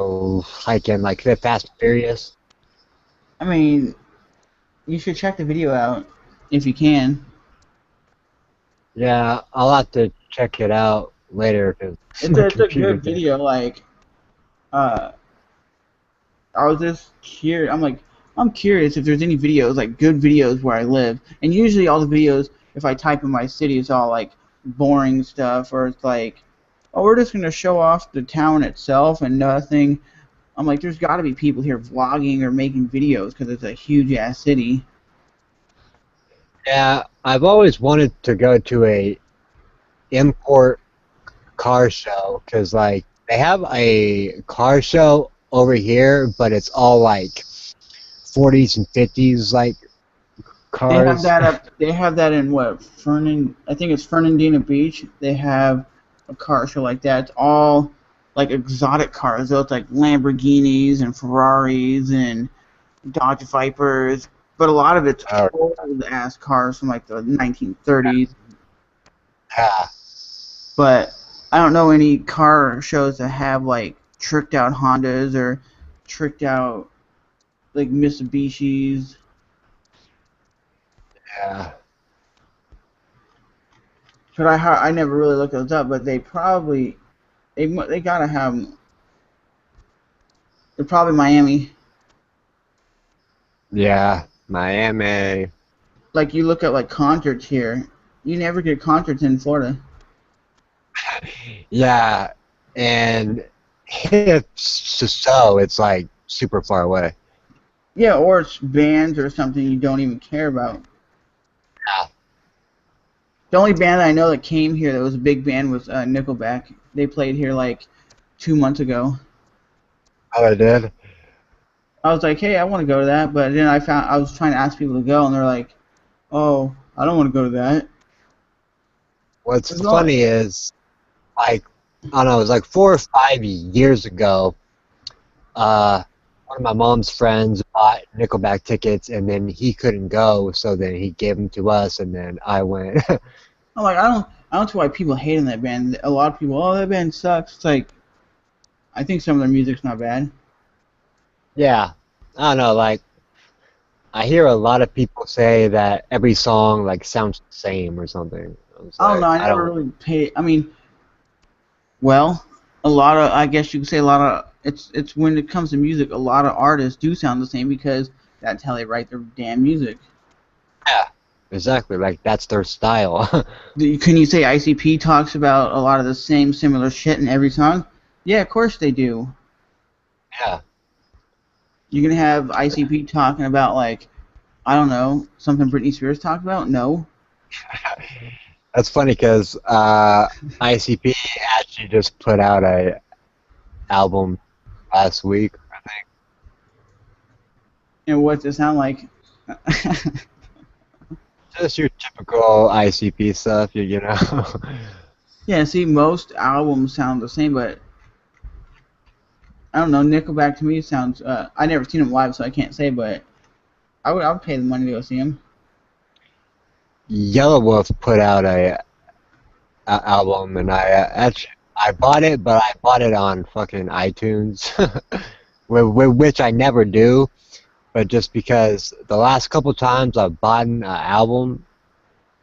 like in like the Fast and Furious. I mean, you should check the video out if you can. Yeah, I'll have to check it out later because my It's a computer good did. video. Like, uh, I was just curious. I'm curious if there's any videos like good videos where I live. And usually all the videos, if I type in my city, it's all like boring stuff, or it's like, oh, we're just gonna show off the town itself and nothing. I'm like, there's got to be people here vlogging or making videos because it's a huge ass city. Yeah, I've always wanted to go to a import car show because like they have a car show over here, but it's all like 40s and 50s like They have cars. that up. They have that in what I think it's Fernandina Beach. They have a car show like that. It's all like exotic cars. So it's like Lamborghinis and Ferraris and Dodge Vipers. But a lot of it's Oh, old ass cars from like the 1930s. yeah. But I don't know any car shows that have like tricked out Hondas or tricked out like Mitsubishis. Yeah. But I never really looked those up. But they gotta have 'em. They're probably Miami. Yeah, Miami. Like you look at like concerts here, you never get concerts in Florida. Yeah, and if so, it's like super far away. Yeah, or it's bands or something you don't even care about. Yeah. The only band I know that came here that was a big band was Nickelback. They played here like 2 months ago. Oh, I did. I was like, hey, I want to go to that, but then I was trying to ask people to go, and they're like, oh, I don't want to go to that. What's There's no, funny is, like, I don't know, it was like 4 or 5 years ago. One of my mom's friends bought Nickelback tickets, and then he couldn't go, so then he gave them to us, and then I went. I'm like, I don't know why people hate on that band. A lot of people, oh, that band sucks. It's like, I think some of their music's not bad. Yeah, I don't know, like, I hear a lot of people say that every song like sounds the same or something. I was I don't know. like, I I never don't. really pay. I mean, well, a lot of I guess you could say a lot of it's when it comes to music, a lot of artists do sound the same because that's how they write their damn music. Yeah, exactly. Like that's their style. Can you say ICP talks about a lot of the same similar shit in every song? Yeah, of course they do. Yeah. You can have ICP talking about like I don't know something Britney Spears talked about. No, That's funny because ICP actually just put out a album last week. and what's it sound like? Just your typical ICP stuff, you know. Yeah, see, most albums sound the same, but I don't know. Nickelback to me sounds. I never seen them live, so I can't say, but I would pay the money to go see them. Yellow Wolf put out a album, and actually I bought it, but I bought it on fucking iTunes, which I never do. But just because the last couple times I've bought an album,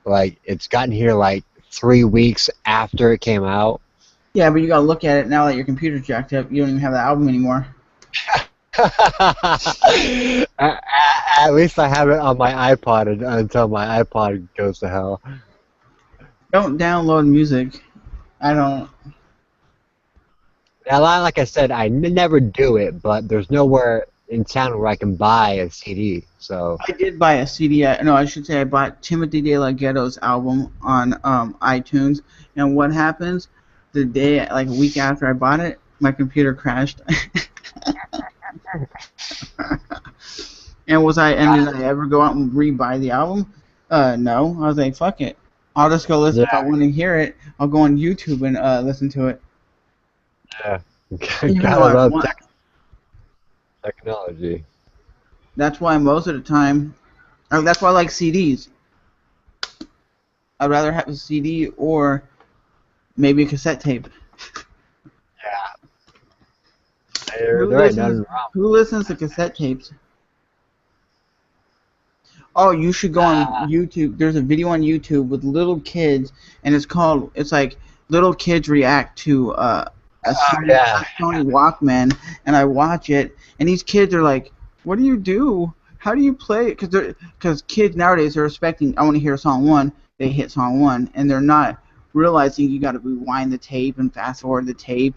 like it's gotten here like 3 weeks after it came out. Yeah, but you gotta look at it now that your computer's jacked up. You don't even have the album anymore. At least I have it on my iPod until my iPod goes to hell. Don't download music. I don't. Now, like I said, I never do it, but there's nowhere in town where I can buy a CD. So I did buy a CD. No, I should say I bought Timothy De La Ghetto's album on iTunes. And what happens? The day, like a week after I bought it, my computer crashed. And did I ever go out and re-buy the album? No. I was like, fuck it. I'll just go listen. If I want to hear it, I'll go on YouTube and listen to it. yeah, Even though gotta I love want. technology. That's why most of the time, that's why I like CDs. I'd rather have a CD or maybe a cassette tape. Yeah, Who there ain't listens? nothing wrong. Who listens to cassette tapes? Oh, you should go on YouTube. There's a video on YouTube with little kids, and it's like little kids react to Yeah, a Sony Walkman, and I watch it, and these kids are like, "What do you do? How do you play it?" Because kids nowadays are expecting, I want to hear song one, they hit song one, and they're not realizing you got to rewind the tape and fast forward the tape.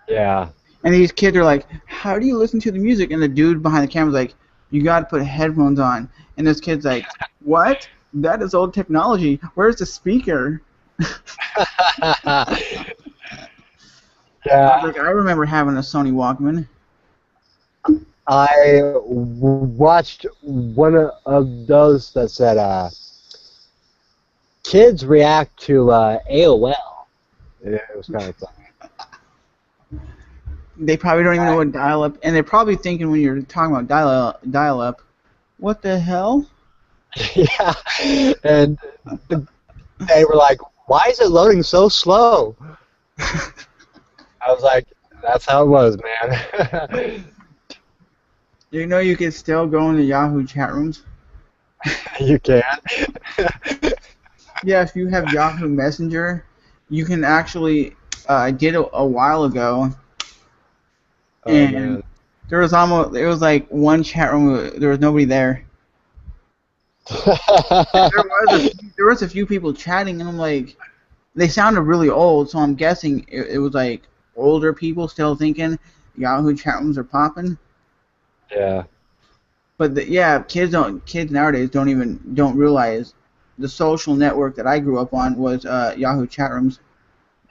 yeah. And these kids are like, "How do you listen to the music?" And the dude behind the camera's like, "You got to put headphones on." And this kid's like, "What? That is old technology. Where's the speaker?" Yeah, Like, I remember having a Sony Walkman. I watched one of those that said, "Kids react to AOL." Yeah, it was kind of funny. They probably don't even know what dial-up, and they're probably thinking when you're talking about dial-up, what the hell? Yeah, and they were like, "Why is it loading so slow?" I was like, "That's how it was, man." You know you can still go into Yahoo chat rooms? You can. Yeah, if you have Yahoo Messenger, you can actually, I did a while ago, Oh, and man. it was like one chat room, there was nobody there. There was a few people chatting, and I'm like, they sounded really old, so I'm guessing it was like older people still thinking Yahoo chat rooms are popping. Yeah. But yeah, kids nowadays don't realize the social network that I grew up on was Yahoo chat rooms.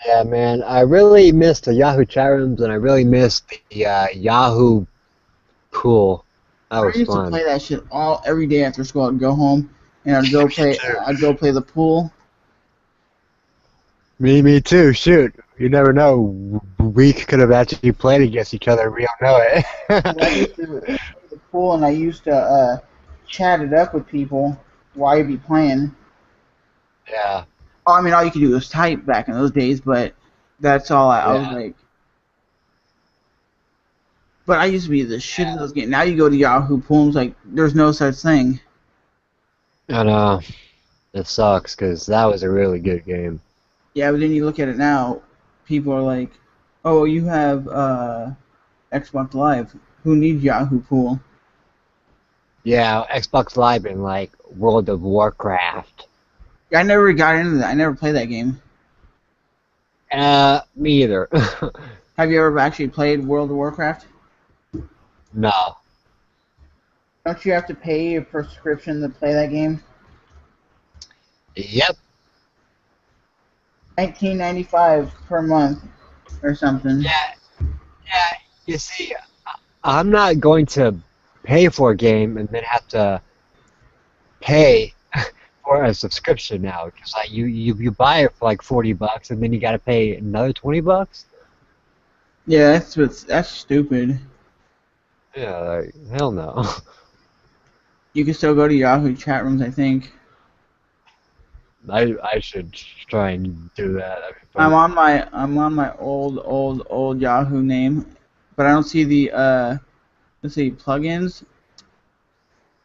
Yeah, man. I really missed the Yahoo chat rooms, and I really missed the Yahoo pool. That I was used to fun. play that shit every day after school. I'd go home and I'd go play the pool. Me too. Shoot, you never know. We could have actually played against each other. We don't know And I used it. to play the pool and I used to chat it up with people while you'd be playing. Yeah. Oh, I mean, all you could do was type back in those days, but that's all I was Yeah. like. But I used to be the shit in those games. Now you go to Yahoo Pools, like there's no such thing. I know. It sucks because that was a really good game. Yeah, but then you look at it now, people are like, "Oh, you have Xbox Live. Who needs Yahoo Pool?" Yeah, Xbox Live and like World of Warcraft. I never got into that. I never played that game. Me either. Have you ever actually played World of Warcraft? No. Don't you have to pay a prescription to play that game? Yep. $19.95 per month or something. Yeah. You see, I'm not going to pay for a game and then have to pay for a subscription now. Because like you buy it for like $40 and then you got to pay another $20. Yeah, that's stupid. Yeah, like, hell no. You can still go to Yahoo chat rooms, I think. I should try and do that. That'd be I'm fun. on my old Yahoo name, but I don't see the let's see plugins.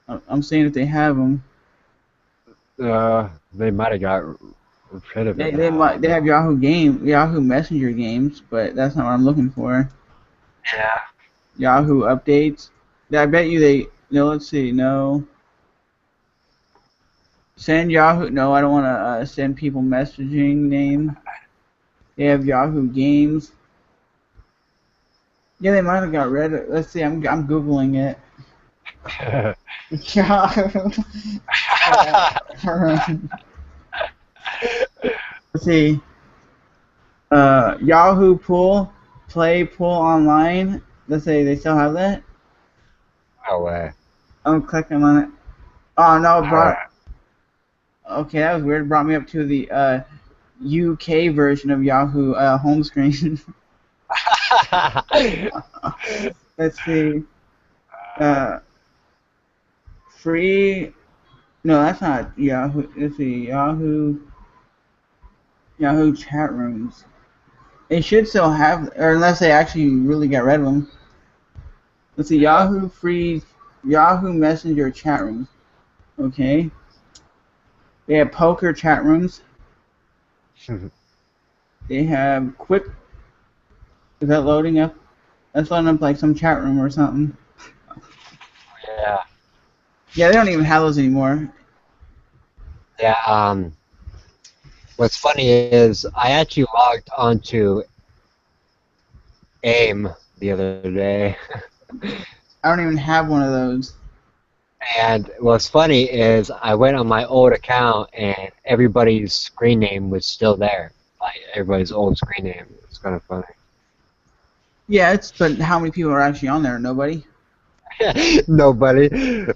I'm seeing if they have them. They might have got rid of it now. They have Yahoo Messenger games, but that's not what I'm looking for. Yeah. Yahoo updates. Yeah, I bet you they no. Let's see, no. Send Yahoo. No, I don't want to send people messaging name. They have Yahoo Games. Yeah, they might have got rid of. Let's see. I'm googling it. Yahoo. Let's see. Yahoo Pool, Play Pool Online. Let's say they still have that. No way. I'm clicking on it. Oh no, it brought. Okay, that was weird. It brought me up to the UK version of Yahoo home screen. Let's see. Free. No, that's not Yahoo. Let's see. Yahoo chat rooms. They should still have, or unless they actually really got rid of them. Let's see. Yahoo Messenger chat rooms. Okay. They have poker chat rooms. They have quick. Is that loading up? That's loading up like some chat room or something. Yeah. Yeah, they don't even have those anymore. Yeah. What's funny is I actually logged onto AIM the other day. I don't even have one of those. And what's funny is I went on my old account and everybody's screen name was still there. Like everybody's old screen name. It's kind of funny. Yeah, but how many people are actually on there? Nobody? Nobody.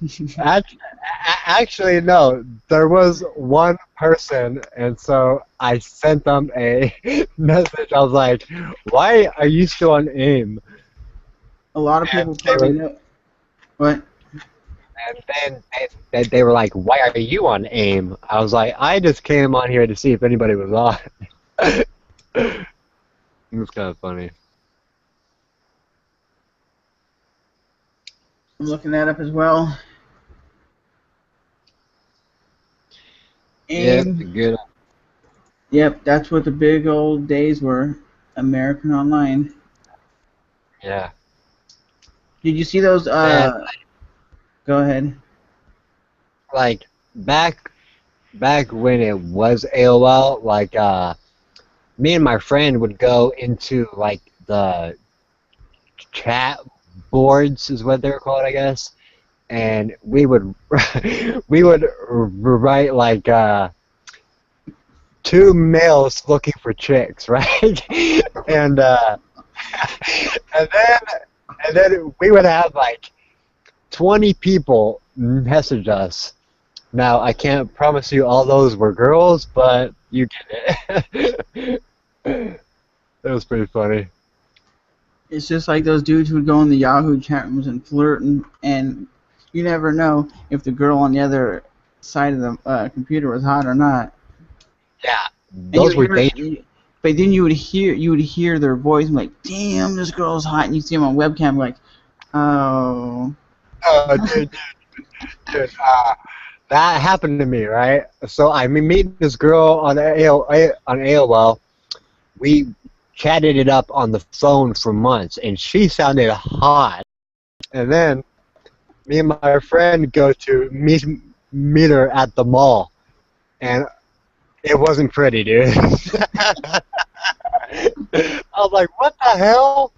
Actually, no. There was one person, and so I sent them a message. I was like, "Why are you still on AIM?" A lot of people probably know. What? And then they were like, "Why are you on AIM?" I was like, "I just came on here to see if anybody was on." It was kind of funny. I'm looking that up as well. AIM. Yeah, good. Yep, that's what the big old days were. American Online. Yeah. Did you see those? Go ahead. Like back when it was AOL, like me and my friend would go into like the chat boards is what they're called, I guess, and we would write like 2 males looking for chicks, right? and then we would have like 20 people message us. Now I can't promise you all those were girls, but you get it. It was pretty funny. It's just like those dudes who would go in the Yahoo chat rooms and flirt, and you never know if the girl on the other side of the computer was hot or not. Yeah, those were dangerous. But then you would hear their voice and be like, "Damn, this girl's hot," and you see them on webcam like, Oh. Oh, dude, that happened to me, right? So I meet this girl on AOL. We chatted it up on the phone for months, and she sounded hot. And then me and my friend go to meet her at the mall, and it wasn't pretty, dude. I was like, "What the hell?"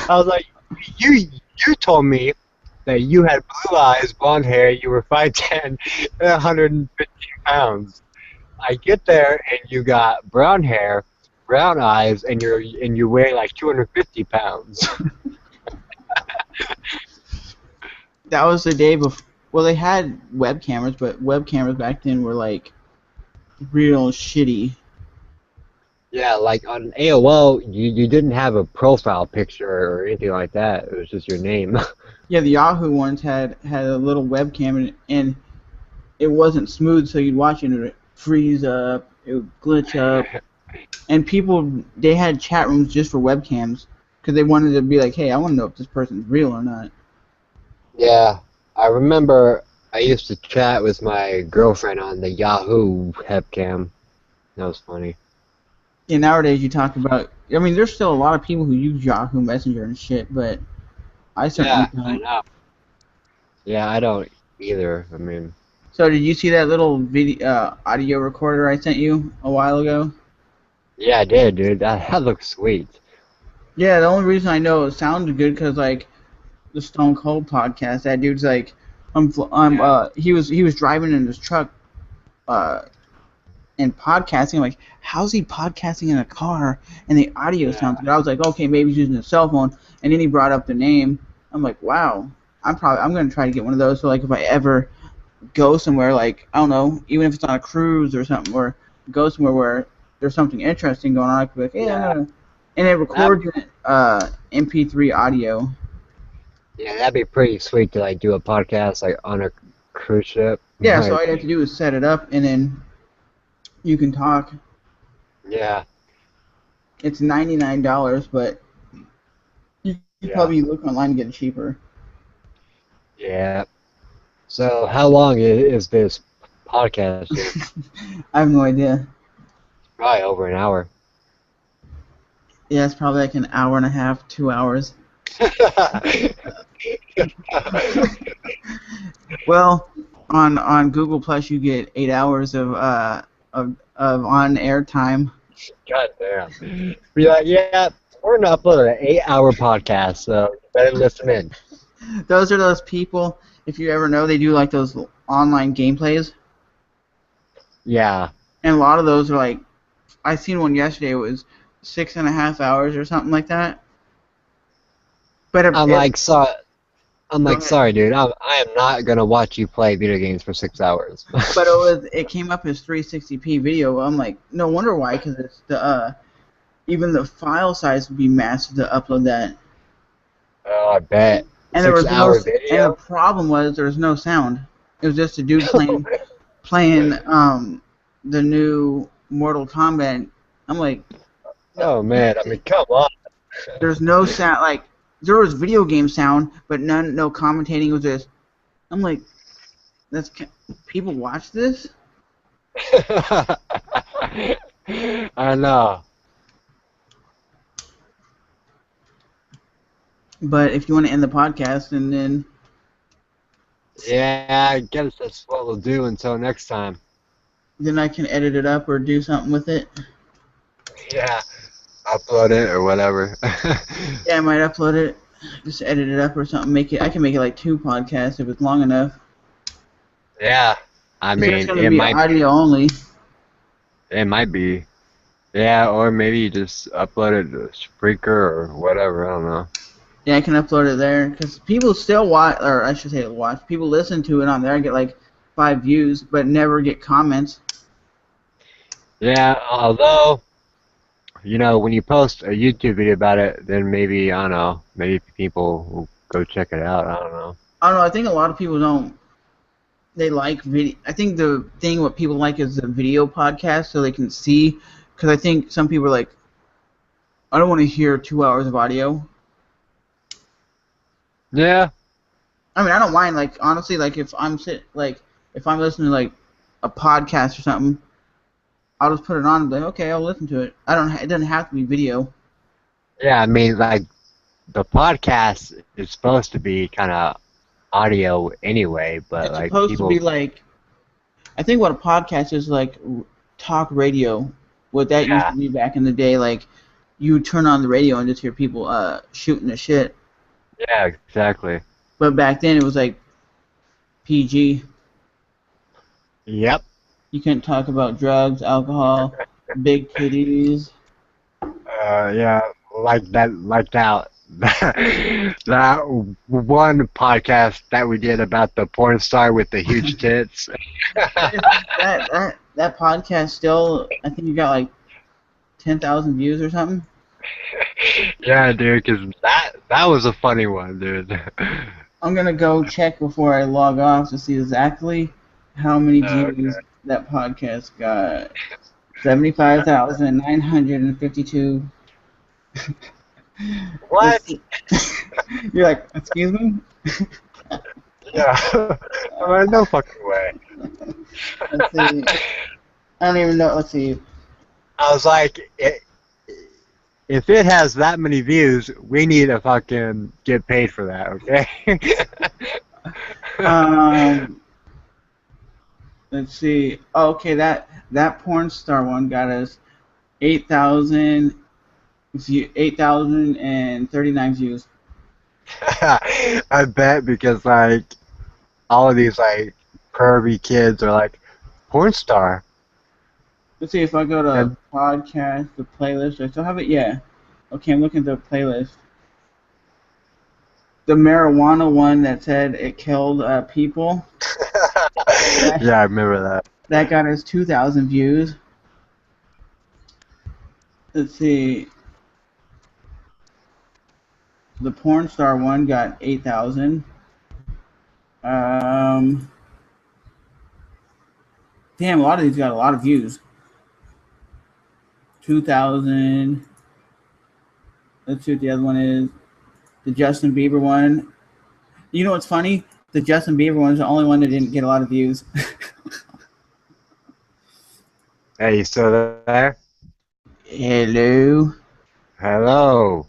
I was like, "You told me that you had blue eyes, blonde hair, you were 5'10", 115 pounds. I get there and you got brown hair, brown eyes, and you weigh like 250 pounds." That was the day before. Well, they had web cameras, but web cameras back then were like real shitty. Yeah, like on AOL, you didn't have a profile picture or anything like that. It was just your name. Yeah, the Yahoo ones had a little webcam, and it wasn't smooth, so you'd watch it and it would freeze up, it would glitch up, and people, they had chat rooms just for webcams because they wanted to be like, hey, I want to know if this person's real or not. Yeah, I remember I used to chat with my girlfriend on the Yahoo webcam. That was funny. And nowadays you talk about, I mean, there's still a lot of people who use Yahoo Messenger and shit, but I certainly Yeah, I don't. know. Yeah, I don't either. I mean, So did you see that little video audio recorder I sent you a while ago? yeah, I did, dude. That looks sweet. Yeah, the only reason I know it sounded good because like the Stone Cold podcast, that dude's like, Yeah. he was driving in his truck, uh, and podcasting. I'm like, how's he podcasting in a car and the audio Yeah. sounds good? I was like, okay, maybe he's using a cell phone. And then he brought up the name. I'm like, wow, I'm gonna try to get one of those. So like, if I ever go somewhere, like I don't know, even if it's on a cruise or something, or go somewhere where there's something interesting going on, I could be like, hey, I'm Yeah. gonna, and it That, records MP3 audio. yeah, that'd be pretty sweet to like do a podcast like on a cruise ship. Yeah, so all Like, you have to do is set it up, and then you can talk. yeah, It's $99, but you could yeah, probably look online and get it cheaper. yeah. So, how long is this podcast, dude? I have no idea. Probably over an hour. Yeah, it's probably like an hour and a half, 2 hours. Well, on Google Plus, you get 8 hours of on air time. God damn. Be like, yeah, we're gonna upload an 8-hour podcast, so you better listen in. Those are those people. If you ever know, they do like those online gameplays, Yeah, and a lot of those are like, I seen one yesterday. It was 6.5 hours or something like that. But I'm like, so, I'm Go like, ahead. sorry, dude. I am not gonna watch you play video games for 6 hours. But it came up as 360p video. I'm like, no wonder why, because it's the even the file size would be massive to upload that. Oh, I bet. And there was no, 6-hour and the video. problem was there was no sound. It was just a dude playing the new Mortal Kombat. I'm like, Oh man, I mean, come on. there's no sound. Like there was video game sound, but no commentating. It was just. I'm like, that's people watch this. I know. But if you want to end the podcast, and Yeah, I guess that's what we'll do until next time. then I can edit it up or do something with it. Yeah, upload it or whatever. Yeah, I might upload it, just edit it up or something. Make it. I can make it like 2 podcasts if it's long enough. Yeah, I So it's mean, gonna be audio only. it might be. Yeah, or maybe you just upload it to Spreaker or whatever. I don't know. Yeah, I can upload it there because people still watch, or I should say watch. People listen to it on there. I get like 5 views, but never get comments. Yeah, although, you know, when you post a YouTube video about it, then maybe, I don't know, maybe people will go check it out. I don't know. I don't know. I think a lot of people don't. They like video. I think the thing what people like is the video podcast, so they can see. Because I think some people are like, I don't want to hear 2 hours of audio. Yeah. I mean, I don't mind. Like honestly, like if I'm if I'm listening to like a podcast or something, I'll just put it on and be like, okay, I'll listen to it. I don't. It doesn't have to be video. Yeah, I mean, like, the podcast is supposed to be kind of audio anyway, but, It's like, supposed to be people, like. I think what a podcast is like talk radio. What that used yeah, to be back in the day, like you would turn on the radio and just hear people shooting the shit. yeah, exactly. But back then it was like PG. Yep. You couldn't talk about drugs, alcohol, big titties. Yeah, like that, that one podcast that we did about the porn star with the huge tits. That podcast still, I think you got like 10,000 views or something. Yeah, dude, 'cause that was a funny one, dude. I'm gonna go check before I log off to see exactly how many views Okay. that podcast got. 75,952. What? You're like, excuse me? Yeah. I mean, no fucking way. Let's see. I don't even know. Let's see. I was like, if it has that many views, we need to fucking get paid for that, okay? Let's see. Oh, okay, that porn star one got us 8,039 views. I bet because like all of these like pervy kids are like porn star. Let's see if I go to And podcast, the playlist. I still have it. Yeah. Okay, I'm looking at the playlist. The marijuana one that said it killed people. yeah, I remember that. That got us 2,000 views. Let's see. The porn star one got 8,000. Damn, a lot of these got a lot of views. 2,000. Let's see what the other one is. The Justin Bieber one. You know what's funny? The Justin Bieber one is the only one that didn't get a lot of views. Hey, you still there? Hello. Hello.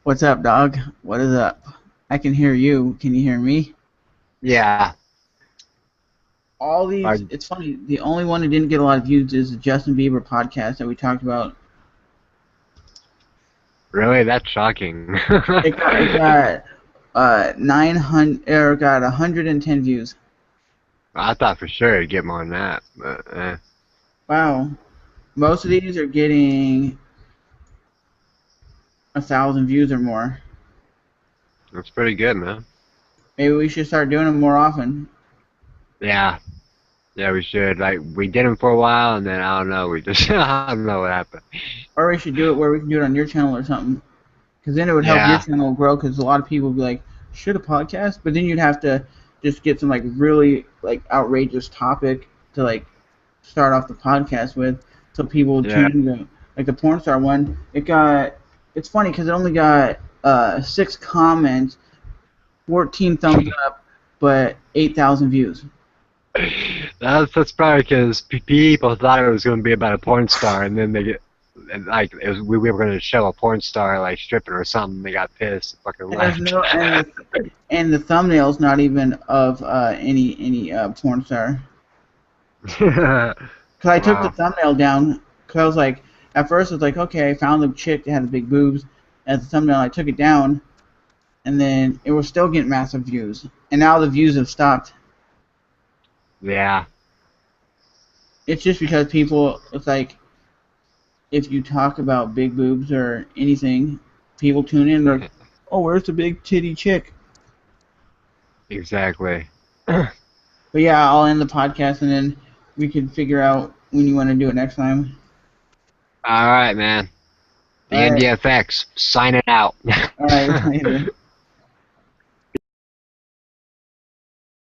What's up, dog? What is up? I can hear you. Can you hear me? Yeah. All these, it's funny. The only one that didn't get a lot of views is the Justin Bieber podcast that we talked about. Really? That's shocking. It got 900 or got 110 views. I thought for sure it'd get more than that, but Wow. Most of these are getting 1,000 views or more. that's pretty good, man. Maybe we should start doing them more often. Yeah. Yeah, we should. Like, we did them for a while, and then I don't know. We just I don't know what happened. Or we should do it where we can do it on your channel or something. Because then it would help your Yeah. channel grow. Because a lot of people would be like, should a podcast? But then you'd have to just get some like really like outrageous topic to like start off the podcast with, so people would Yeah. tune in. Like the porn star one, it's funny because it only got 6 comments, 14 thumbs up, but 8,000 views. That's probably because people thought it was going to be about a porn star, and then they get and like we were going to show a porn star like stripping or something. They got pissed, fucking And there's left. and the thumbnail's not even of any porn star. Cause I took the Wow. thumbnail down. Cause I was like, at first I was like, okay, I found the chick that had the big boobs. As the thumbnail, I took it down, and then it was still getting massive views. And now the views have stopped. Yeah. It's just because people, it's like, if you talk about big boobs or anything, people tune in. They're like, oh, where's the big titty chick? Exactly. But yeah, I'll end the podcast, and then we can figure out when you want to do it next time. All right, man. The All right. NDFX signing out. All right, later.